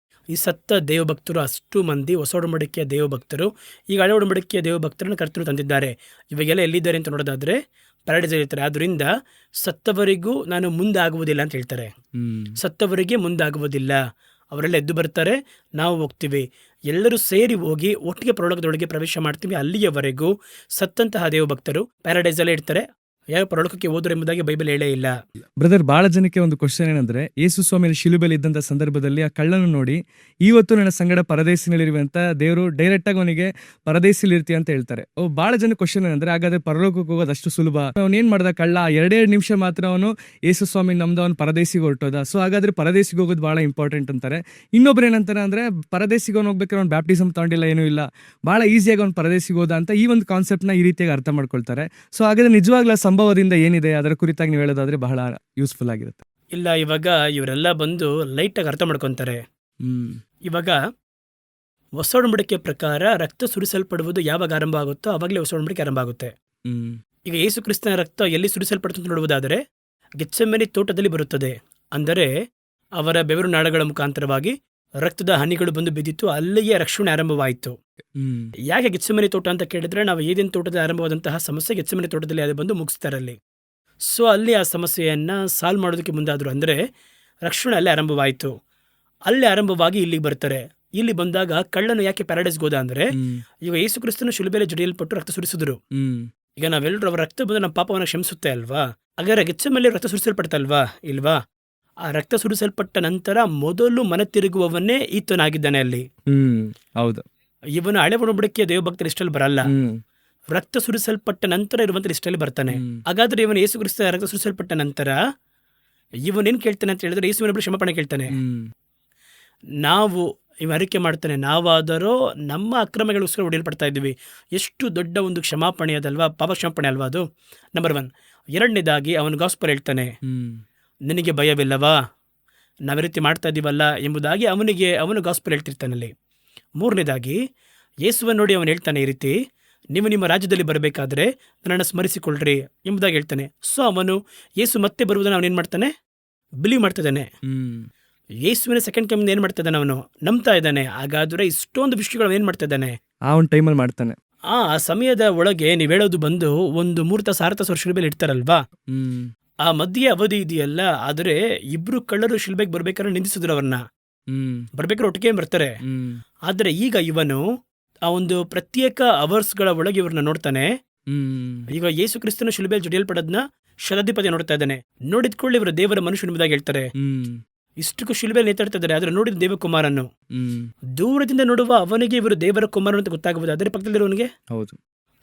ಈ ಸತ್ತ ದೇವಭಕ್ತರು ಅಷ್ಟು ಮಂದಿ ಹೊಸ ಒಡಂಬಡಿಕೆಯ ದೇವಭಕ್ತರು ಈಗ ಹಳೆ ಒಡಂಬಡಿಕೆಯ ದೇವಭಕ್ತರನ್ನು ಕರ್ತನು ತಂದಿದ್ದಾರೆ. ಇವಾಗೆಲ್ಲ ಎಲ್ಲಿದ್ದಾರೆ ಅಂತ ನೋಡೋದಾದ್ರೆ ಪ್ಯಾರಡೈಸ್ ಇರ್ತಾರೆ. ಆದ್ರಿಂದ ಸತ್ತವರಿಗೂ ನಾನು ಮುಂದೆ ಆಗುವುದಿಲ್ಲ ಅಂತ ಹೇಳ್ತಾರೆ. ಸತ್ತವರಿಗೆ ಮುಂದಾಗುವುದಿಲ್ಲ, ಅವರೆಲ್ಲ ಎದ್ದು ಬರ್ತಾರೆ, ನಾವು ಹೋಗ್ತೀವಿ. ಎಲ್ಲರೂ ಸೇರಿ ಹೋಗಿ ಒಟ್ಟಿಗೆ ಪರಲೋಕದೊಳಗೆ ಪ್ರವೇಶ ಮಾಡ್ತೀವಿ. ಅಲ್ಲಿಯವರೆಗೂ ಸತ್ತಂತಹ ದೇವಭಕ್ತರು ಪ್ಯಾರಡೈಸ್ ಅಲ್ಲೇ ಇರ್ತಾರೆ. ಯಾವ ಪರಲೋಕಕ್ಕೆ ಹೋದ್ರು ಎಂಬುದಾಗಿ ಬೈಬಲ್ ಹೇಳೇ ಇಲ್ಲ. ಬ್ರದರ್, ಬಹಳ ಜನಕ್ಕೆ ಒಂದು ಕ್ವಶನ್ ಏನಂದ್ರೆ, ಯೇಸು ಸ್ವಾಮಿ ಶಿಲುಬೆಯಲ್ಲಿ ಇದ್ದಂತ ಸಂದರ್ಭದಲ್ಲಿ ಆ ಕಳ್ಳನು ನೋಡಿ ಇವತ್ತು ನನ್ನ ಸಂಗಡ ಪರದೇಶಿನಲ್ಲಿರುವಂತ ದೇವರು ಡೈರೆಕ್ಟ್ ಆಗಿ ಅವನಿಗೆ ಪರದೇಶಿಲಿ ಇರ್ತೀಯ ಅಂತ ಹೇಳ್ತಾರೆ. ಬಹಳ ಜನ ಕ್ವಶನ್ ಏನಂದ್ರೆ, ಹಾಗಾದ್ರೆ ಪರಲೋಕಕ್ಕೆ ಹೋಗೋದು ಅಷ್ಟು ಸುಲಭ? ಅವನೇನ್ ಮಾಡ್ದ ಕಳ್ಳ, 2 ನಿಮಿಷ ಮಾತ್ರ ಅವನು ಯೇಸು ಸ್ವಾಮಿ ನಮ್ದು ಅವನು ಪರದೇಶಿಗೆ ಹೊರಟೋದ. ಸೊ ಹಾಗಾದ್ರೆ ಪರದೇಶಿಗೆ ಹೋಗೋದು ಬಹಳ ಇಂಪಾರ್ಟೆಂಟ್ ಅಂತಾರೆ. ಇನ್ನೊಬ್ರು ಏನಂತಾರೆ ಅಂದ್ರೆ, ಪರದೇಶಿಗೆ ಅವ್ನು ಹೋಗ್ಬೇಕಾದ್ರೆ ಅವ್ನು ಬ್ಯಾಪ್ಟಿಸಮ್ ತಗೊಂಡಿಲ್ಲ, ಏನೂ ಇಲ್ಲ, ಬಹಳ ಈಸಿಯಾಗಿ ಅವ್ನು ಪರದೇಶಿಗೆ ಹೋದ ಅಂತ ಈ ಒಂದು ಕಾನ್ಸೆಪ್ಟ್ ನ ಈ ರೀತಿಯಾಗಿ ಅರ್ಥ ಮಾಡ್ಕೊಳ್ತಾರೆ. ಸೊ ಹಾಗಾದ್ರೆ ನಿಜವಾಗ್ಲೂ ಸಂಭವದಿಂದ ಏನಿದೆ ಅದರ ಕುರಿತಾಗಿ ನೀವು ಹೇಳೋದಾದ್ರೆ ಬಹಳ ಯೂಸ್ಫುಲ್ ಆಗಿರುತ್ತೆ. ಇಲ್ಲ, ಇವಾಗ ಇವರೆಲ್ಲ ಬಂದು ಲೈಟಾಗಿ ಅರ್ಥ ಮಾಡ್ಕೊಂತಾರೆ. ಇವಾಗ ಹೊಸ ಒಡಂಬಡಿಕೆ ಪ್ರಕಾರ ರಕ್ತ ಸುರಿಸಲ್ಪಡುವುದು ಯಾವಾಗ ಆರಂಭ ಆಗುತ್ತೋ ಅವಾಗಲೇ ಹೊಸ ಒಡಂಬಡಿಕೆ ಆರಂಭ ಆಗುತ್ತೆ. ಈಗ ಯೇಸು ಕ್ರಿಸ್ತನ ರಕ್ತ ಎಲ್ಲಿ ಸುರಿಸಲ್ಪಡುತ್ತೆ ಅಂತ ನೋಡುವುದಾದರೆ ಗೆತ್ಸೆಮನೆ ತೋಟದಲ್ಲಿ ಬರುತ್ತದೆ. ಅಂದರೆ ಅವರ ಬೆವರು ನಾಳಗಳ ಮುಖಾಂತರವಾಗಿ ರಕ್ತದ ಹನಿಗಳು ಬಂದು ಬಿದ್ದಿತ್ತು, ಅಲ್ಲಿಯೇ ರಕ್ಷಣೆ ಆರಂಭವಾಯಿತು. ಯಾಕೆ ಗೆತ್ಸೆಮನೆ ತೋಟ ಅಂತ ಕೇಳಿದ್ರೆ, ನಾವು ಏದೇನು ತೋಟದಲ್ಲಿ ಆರಂಭವಾದಂತಹ ಸಮಸ್ಯೆ ಗೆತ್ಸೆಮನೆ ತೋಟದಲ್ಲಿ ಅದು ಬಂದು ಮುಗಿಸ್ತಾರಲ್ಲಿ. ಸೊ ಅಲ್ಲಿ ಆ ಸಮಸ್ಯೆಯನ್ನ ಸಾಲ್ವ್ ಮಾಡೋದಕ್ಕೆ ಮುಂದಾದ್ರು. ಅಂದರೆ ರಕ್ಷಣೆ ಅಲ್ಲೇ ಆರಂಭವಾಯಿತು. ಅಲ್ಲೇ ಆರಂಭವಾಗಿ ಇಲ್ಲಿಗೆ ಬರ್ತಾರೆ. ಇಲ್ಲಿ ಬಂದಾಗ ಕಳ್ಳನು ಯಾಕೆ ಪ್ಯಾರಡೈಸ್ಗೆ ಹೋದ ಅಂದ್ರೆ, ಈಗ ಯೇಸು ಕ್ರಿಸ್ತನು ಶಿಲುಬೆಯಲ್ಲಿ ಜಡಿಯಲ್ಪಟ್ಟು ರಕ್ತ ಸುರಿಸಿದ್ರು. ಈಗ ನಾವೆಲ್ಲರೂ ಅವರ ರಕ್ತ ಬಂದು ನಮ್ಮ ಪಾಪವನ್ನು ಕ್ಷಮಿಸುತ್ತೆ ಅಲ್ವಾ? ಹಾಗಾದ್ರೆ ಗೆತ್ಸೆಮನೆ ರಕ್ತ ಸುರಿಸಲ್ಪಡ್ತಲ್ವಾ ಇಲ್ವಾ? ಆ ರಕ್ತ ಸುರಿಸಲ್ಪಟ್ಟ ನಂತರ ಮೊದಲು ಮನ ತಿರುಗುವವನ್ನೇ ಈತನಾಗಿದ್ದಾನೆ ಅಲ್ಲಿ. ಹೌದು. ಇವನು ಹಳೆ ಒಡಂಬಡಿಕೆಯ ದೇವಭಕ್ತರ ಇಷ್ಟಲ್ಲಿ ಬರಲ್ಲ, ರಕ್ತ ಸುರಿಸಲ್ಪಟ್ಟ ನಂತರ ಇರುವಂತ ಇಷ್ಟಲ್ಲಿ ಬರ್ತಾನೆ. ಹಾಗಾದ್ರೆ ಇವನು ಯೇಸು ಕ್ರಿಸ್ತ ರಕ್ತ ಸುರಿಸಲ್ಪಟ್ಟ ನಂತರ ಇವನೇನ್ ಕೇಳ್ತಾನೆ ಅಂತ ಹೇಳಿದ್ರೆ, ಯೇಸುವಿನ ಕ್ಷಮಾಪಣೆ ಕೇಳ್ತಾನೆ. ನಾವು ಇವ ಅರಿಕೆ ಮಾಡ್ತಾನೆ, ನಾವಾದರೂ ನಮ್ಮ ಅಕ್ರಮಗಳಿಗೋಸ್ಕರ ಹೊಡೆಯಲ್ಪಡ್ತಾ ಇದ್ದೀವಿ. ಎಷ್ಟು ದೊಡ್ಡ ಒಂದು ಕ್ಷಮಾಪಣೆ ಅದಲ್ವಾ, ಪಾಪ ಕ್ಷಮಾಪಣೆ ಅಲ್ವಾ ಅದು, ನಂಬರ್ 1. ಎರಡನೇದಾಗಿ ಅವನು ಗಾಸ್ಪಲ್ ಹೇಳ್ತಾನೆ, ನಿನಗೆ ಭಯವಿಲ್ಲವಾ, ನಾವೇ ರೀತಿ ಮಾಡ್ತಾ ಇದ್ದೀವಲ್ಲ ಎಂಬುದಾಗಿ ಅವನು ಗಾಸ್ಪಲ್ ಹೇಳ್ತಿರ್ತಾನಲ್ಲಿ. ಮೂರನೇದಾಗಿ ಯೇಸುವನ್ನು ನೋಡಿ ಅವನು ಹೇಳ್ತಾನೆ ಈ ರೀತಿ, ನೀವು ನಿಮ್ಮ ರಾಜ್ಯದಲ್ಲಿ ಬರಬೇಕಾದ್ರೆ ನನ್ನನ್ನು ಸ್ಮರಿಸಿಕೊಳ್ಳ್ರಿ ಎಂಬುದಾಗಿ ಹೇಳ್ತಾನೆ. ಸೊ ಅವನು ಯೇಸು ಮತ್ತೆ ಬರುವುದನ್ನು ಅವನೇನು ಮಾಡ್ತಾನೆ, ಬಿಲೀವ್ ಮಾಡ್ತಿದ್ದಾನೆ. ಯೇಸುವಿನ ಸೆಕೆಂಡ್ ಕಮಿಂಗ್ ಏನ್ ಮಾಡ್ತಾ ಇದ್ದಾನೆ, ಅವನು ನಂಬ್ತಾ ಇದ್ದಾನೆ. ಹಾಗಾದ್ರೆ ಇಷ್ಟೊಂದು ವಿಷಯಗಳು ಏನ್ ಮಾಡ್ತಾ ಇದ್ದಾನೆ, ಆ ಒಂದು ಟೈಮಲ್ಲಿ ಮಾಡ್ತಾನೆ. ಆ ಸಮಯದ ಒಳಗೆ ನೀವ್ ಹೇಳೋದು ಬಂದು ಒಂದು 3 ತಾಸು 6 ತಾಸು ಅವ್ರು ಶಿಲ್ಬೆಯಲ್ಲಿ ಇಡ್ತಾರಲ್ವಾ, ಆ ಮಧ್ಯೆ ಅವಧಿ ಇದೆಯಲ್ಲ. ಆದ್ರೆ ಇಬ್ರು ಕಳ್ಳರು ಶಿಲ್ಬೆಗೆ ಬರ್ಬೇಕಾದ್ರೆ ನಿಂದಿಸಿದ್ರು ಅವ್ರನ್ನ, ಬರ್ಬೇಕಾದ್ರೆ ಒಟ್ಟಿಗೆ ಬರ್ತಾರೆ. ಆದ್ರೆ ಈಗ ಇವನು ಆ ಒಂದು ಪ್ರತ್ಯೇಕ ಅವರ್ಸ್ಗಳ ಒಳಗೆ ಇವ್ರನ್ನ ನೋಡ್ತಾನೆ. ಈಗ ಯೇಸು ಕ್ರಿಸ್ತನ ಶಿಲುಬೆಯಲ್ಲಿ ಜಡಿಯಲ್ಪಡೋದನ್ನ ಶತಾಧಿಪತಿ ನೋಡ್ತಾ ಇದ್ದಾನೆ. ನೋಡಿದ್ಕೊಳ್ಳಿ ಇವರು ದೇವರ ಮನುಷ್ಯ ಎಂಬುದಾಗಿ ಹೇಳ್ತಾರೆ. ಇಷ್ಟಕ್ಕೂ ಶಿಲುಬೆಯಲ್ಲಿ ನೇತಾಡ್ತಾ ಇದ್ದಾರೆ. ಆದ್ರೆ ನೋಡಿದ ದೇವಕುಮಾರನ್ನು ದೂರದಿಂದ ನೋಡುವ ಅವನಿಗೆ ಇವರು ದೇವರ ಕುಮಾರನು ಅಂತ ಗೊತ್ತಾಗಬಹುದು. ಅದರ ಪಕ್ಕದಲ್ಲಿರೋನಿಗೆ ಹೌದು.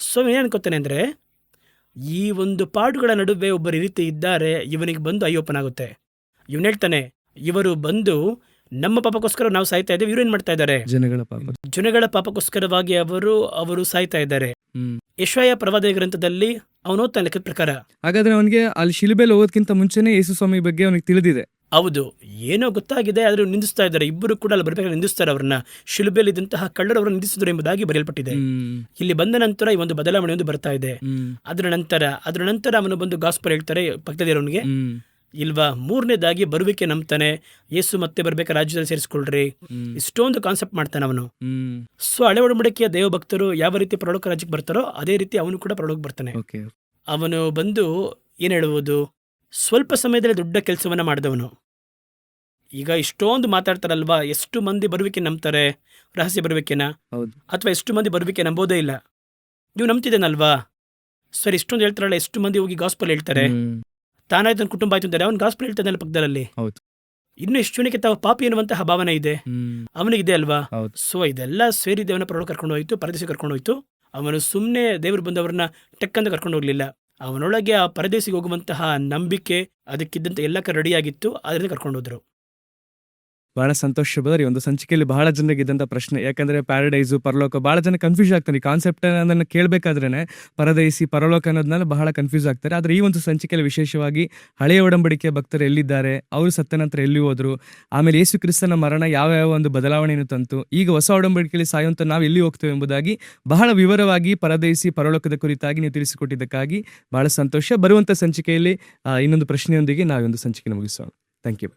ಸೊ ಏನ್ ಅನ್ಕೋತಾನೆ ಅಂದ್ರೆ, ಈ ಒಂದು ಪಾಡುಗಳ ನಡುವೆ ಒಬ್ಬರು ರೀತಿ ಇದ್ದಾರೆ, ಇವನಿಗೆ ಬಂದು ಅಯ್ಯೋಪನಾಗುತ್ತೆ. ಇವನ್ ಹೇಳ್ತಾನೆ, ಇವರು ಬಂದು ನಮ್ಮ ಪಾಪಕ್ಕೋಸ್ಕರ ನಾವು ಸಾಯ್ತಾ ಇದ್ದೇವೆ, ಇವ್ರು ಏನ್ ಮಾಡ್ತಾ ಇದ್ದಾರೆ, ಜನಗಳ ಪಾಪಕ್ಕೋಸ್ಕರವಾಗಿ ಅವರು ಸಾಯ್ತಾ ಇದ್ದಾರೆ. ಯೆಶಾಯ ಪ್ರವಾದಿ ಗ್ರಂಥದಲ್ಲಿ ಅವನು ಓದ್ತಾನೆ ಲೆಕ್ಕದ ಪ್ರಕಾರ. ಹಾಗಾದ್ರೆ ಅವನಿಗೆ ಅಲ್ಲಿ ಶಿಲುಬೆಯಲ್ಲಿ ಹೋಗೋದಕ್ಕಿಂತ ಮುಂಚೆನೆ ಯೇಸು ಸ್ವಾಮಿ ಬಗ್ಗೆ ಅವನಿಗೆ ತಿಳಿದಿದೆ. ಹೌದು, ಏನೋ ಗೊತ್ತಾಗಿದೆ. ಆದ್ರೆ ನಿಂದಿಸ್ತಾ ಇದ್ದಾರೆ, ಇಬ್ಬರು ಕೂಡ ಅಲ್ಲಿ ಬರ್ಬೇಕಾದ್ರೆ ನಿಂದಿಸ್ತಾರೆ ಅವ್ರನ್ನ. ಶಿಲುಬೆಯಲ್ಲಿ ಇದ್ದಂತಹ ಕಳ್ಳರು ಅವರನ್ನು ನಿಂದಿಸಿದ್ರು ಎಂಬುದಾಗಿ ಬರೆಯಲ್ಪಟ್ಟಿದೆ. ಇಲ್ಲಿ ಬಂದ ನಂತರ ಈ ಒಂದು ಬದಲಾವಣೆ ಒಂದು ಬರ್ತಾ ಇದೆ. ಅದರ ನಂತರ ಅವನು ಬಂದು ಗಾಸ್ಪಲ್ ಹೇಳ್ತಾರೆ ಪಕ್ಕದಲ್ಲಿರೋನಿಗೆ ಇಲ್ವಾ. ಮೂರನೇದಾಗಿ ಬರುವಿಕೆ ನಂಬ್ತಾನೆ, ಯೇಸು ಮತ್ತೆ ಬರ್ಬೇಕಾ ರಾಜ್ಯದಲ್ಲಿ ಸೇರಿಸ್ಕೊಳ್ರಿ, ಇಷ್ಟೊಂದು ಕಾನ್ಸೆಪ್ಟ್ ಮಾಡ್ತಾನೆ ಅವನು. ಸೊ ಹಳೆ ಒಡಂಬಡಿಕೆಯ ದೇವ ಭಕ್ತರು ಯಾವ ರೀತಿ ಪರಲೋಕ ರಾಜ್ಯಕ್ಕೆ ಬರ್ತಾರೋ ಅದೇ ರೀತಿ ಅವನು ಕೂಡ ಪರಲೋಕ ಬರ್ತಾನೆ. ಅವನು ಬಂದು ಏನ್ ಹೇಳುವುದು, ಸ್ವಲ್ಪ ಸಮಯದಲ್ಲಿ ದೊಡ್ಡ ಕೆಲಸವನ್ನ ಮಾಡಿದವನು. ಈಗ ಇಷ್ಟೊಂದು ಮಾತಾಡ್ತಾರಲ್ವಾ, ಎಷ್ಟು ಮಂದಿ ಬರುವಿಕೆ ನಂಬ್ತಾರೆ, ರಹಸ್ಯ ಬರುವಿಕೆನ, ಅಥವಾ ಎಷ್ಟು ಮಂದಿ ಬರುವಿಕೆ ನಂಬೋದೇ ಇಲ್ಲ. ನೀವು ನಂಬ್ತಿದ್ದೇನಲ್ವಾ, ಸರಿ ಇಷ್ಟೊಂದು ಹೇಳ್ತಾರಲ್ಲ, ಎಷ್ಟು ಮಂದಿ ಹೋಗಿ ಗಾಸ್ಪಲ್ ಹೇಳ್ತಾರೆ, ತಾನಾಯ್ತು ಕುಟುಂಬ ಆಯ್ತು ಅಂತಾರೆ, ಅವ್ನು ಗಾಸ್ಪಲ್ ಹೇಳ್ತಾನೆ ಪಕ್ಕದಲ್ಲಿ. ಇನ್ನು ಎಷ್ಟು ಜನಕ್ಕೆ ತಾವು ಪಾಪಿ ಎನ್ನುವಂತಹ ಭಾವನೆ ಇದೆ, ಅವನಿಗಿದೆ ಅಲ್ವಾ. ಹೌದು. ಸೊ ಇದೆಲ್ಲ ಸೇರಿ ದೇವನ ಪರಲೋಕ ಕರ್ಕೊಂಡು ಹೋಯ್ತು, ಪರದೇಶ ಕರ್ಕೊಂಡು ಹೋಯ್ತು. ಅವನು ಸುಮ್ಮನೆ ದೇವರು ಬಂದು ಅವ್ರನ್ನ ಟಕ್ಕಂತ ಕರ್ಕೊಂಡು ಹೋಗ್ಲಿಲ್ಲ. ಅವನೊಳಗೆ ಆ ಪರದೇಶಿಗೆ ಹೋಗುವಂತಹ ನಂಬಿಕೆ ಅದಕ್ಕಿದ್ದಂತೆ ಎಲ್ಲ ರೆಡಿಯಾಗಿತ್ತು, ಅದರಿಂದ ಕರ್ಕೊಂಡು ಹೋದ್ರು. ಬಹಳ ಸಂತೋಷ ಬ್ರದರ್. ಈ ಒಂದು ಸಂಚಿಕೆಯಲ್ಲಿ ಬಹಳ ಜನರಿಗೆ ಇದ್ದಂಥ ಪ್ರಶ್ನೆ, ಯಾಕಂದ್ರೆ ಪ್ಯಾರಡೈಸು ಪರಲೋಕ ಬಹಳ ಜನ ಕನ್ಫ್ಯೂಸ್ ಆಗ್ತಾರೆ. ಈ ಕಾನ್ಸೆಪ್ಟ್ ಅದನ್ನು ಕೇಳಬೇಕಾದ್ರೇನೆ ಪರದೈಸಿ ಪರಲೋಕ ಅನ್ನೋದನ್ನೆಲ್ಲ ಬಹಳ ಕನ್ಫ್ಯೂಸ್ ಆಗ್ತಾರೆ. ಆದರೆ ಈ ಒಂದು ಸಂಚಿಕೆಯಲ್ಲಿ ವಿಶೇಷವಾಗಿ ಹಳೆಯ ಒಡಂಬಡಿಕೆಯ ಭಕ್ತರು ಎಲ್ಲಿದ್ದಾರೆ, ಅವರು ಸತ್ತ ನಂತರ ಎಲ್ಲಿ ಹೋದ್ರು, ಆಮೇಲೆ ಯೇಸು ಕ್ರಿಸ್ತನ ಮರಣ ಯಾವ ಒಂದು ಬದಲಾವಣೆಯನ್ನು ತಂತು, ಈಗ ಹೊಸ ಒಡಂಬಡಿಕೆಯಲ್ಲಿ ಸಾಯುವಂತ ನಾವು ಎಲ್ಲಿ ಹೋಗ್ತೇವೆ ಎಂಬುದಾಗಿ ಬಹಳ ವಿವರವಾಗಿ ಪರದೈಸಿ ಪರಲೋಕದ ಕುರಿತಾಗಿ ನೀವು ತಿಳಿಸಿಕೊಟ್ಟಿದ್ದಕ್ಕಾಗಿ ಬಹಳ ಸಂತೋಷ. ಬರುವಂಥ ಸಂಚಿಕೆಯಲ್ಲಿ ಇನ್ನೊಂದು ಪ್ರಶ್ನೆಯೊಂದಿಗೆ ನಾವು ಒಂದು ಸಂಚಿಕೆ ಮುಗಿಸೋಣ. Thank you.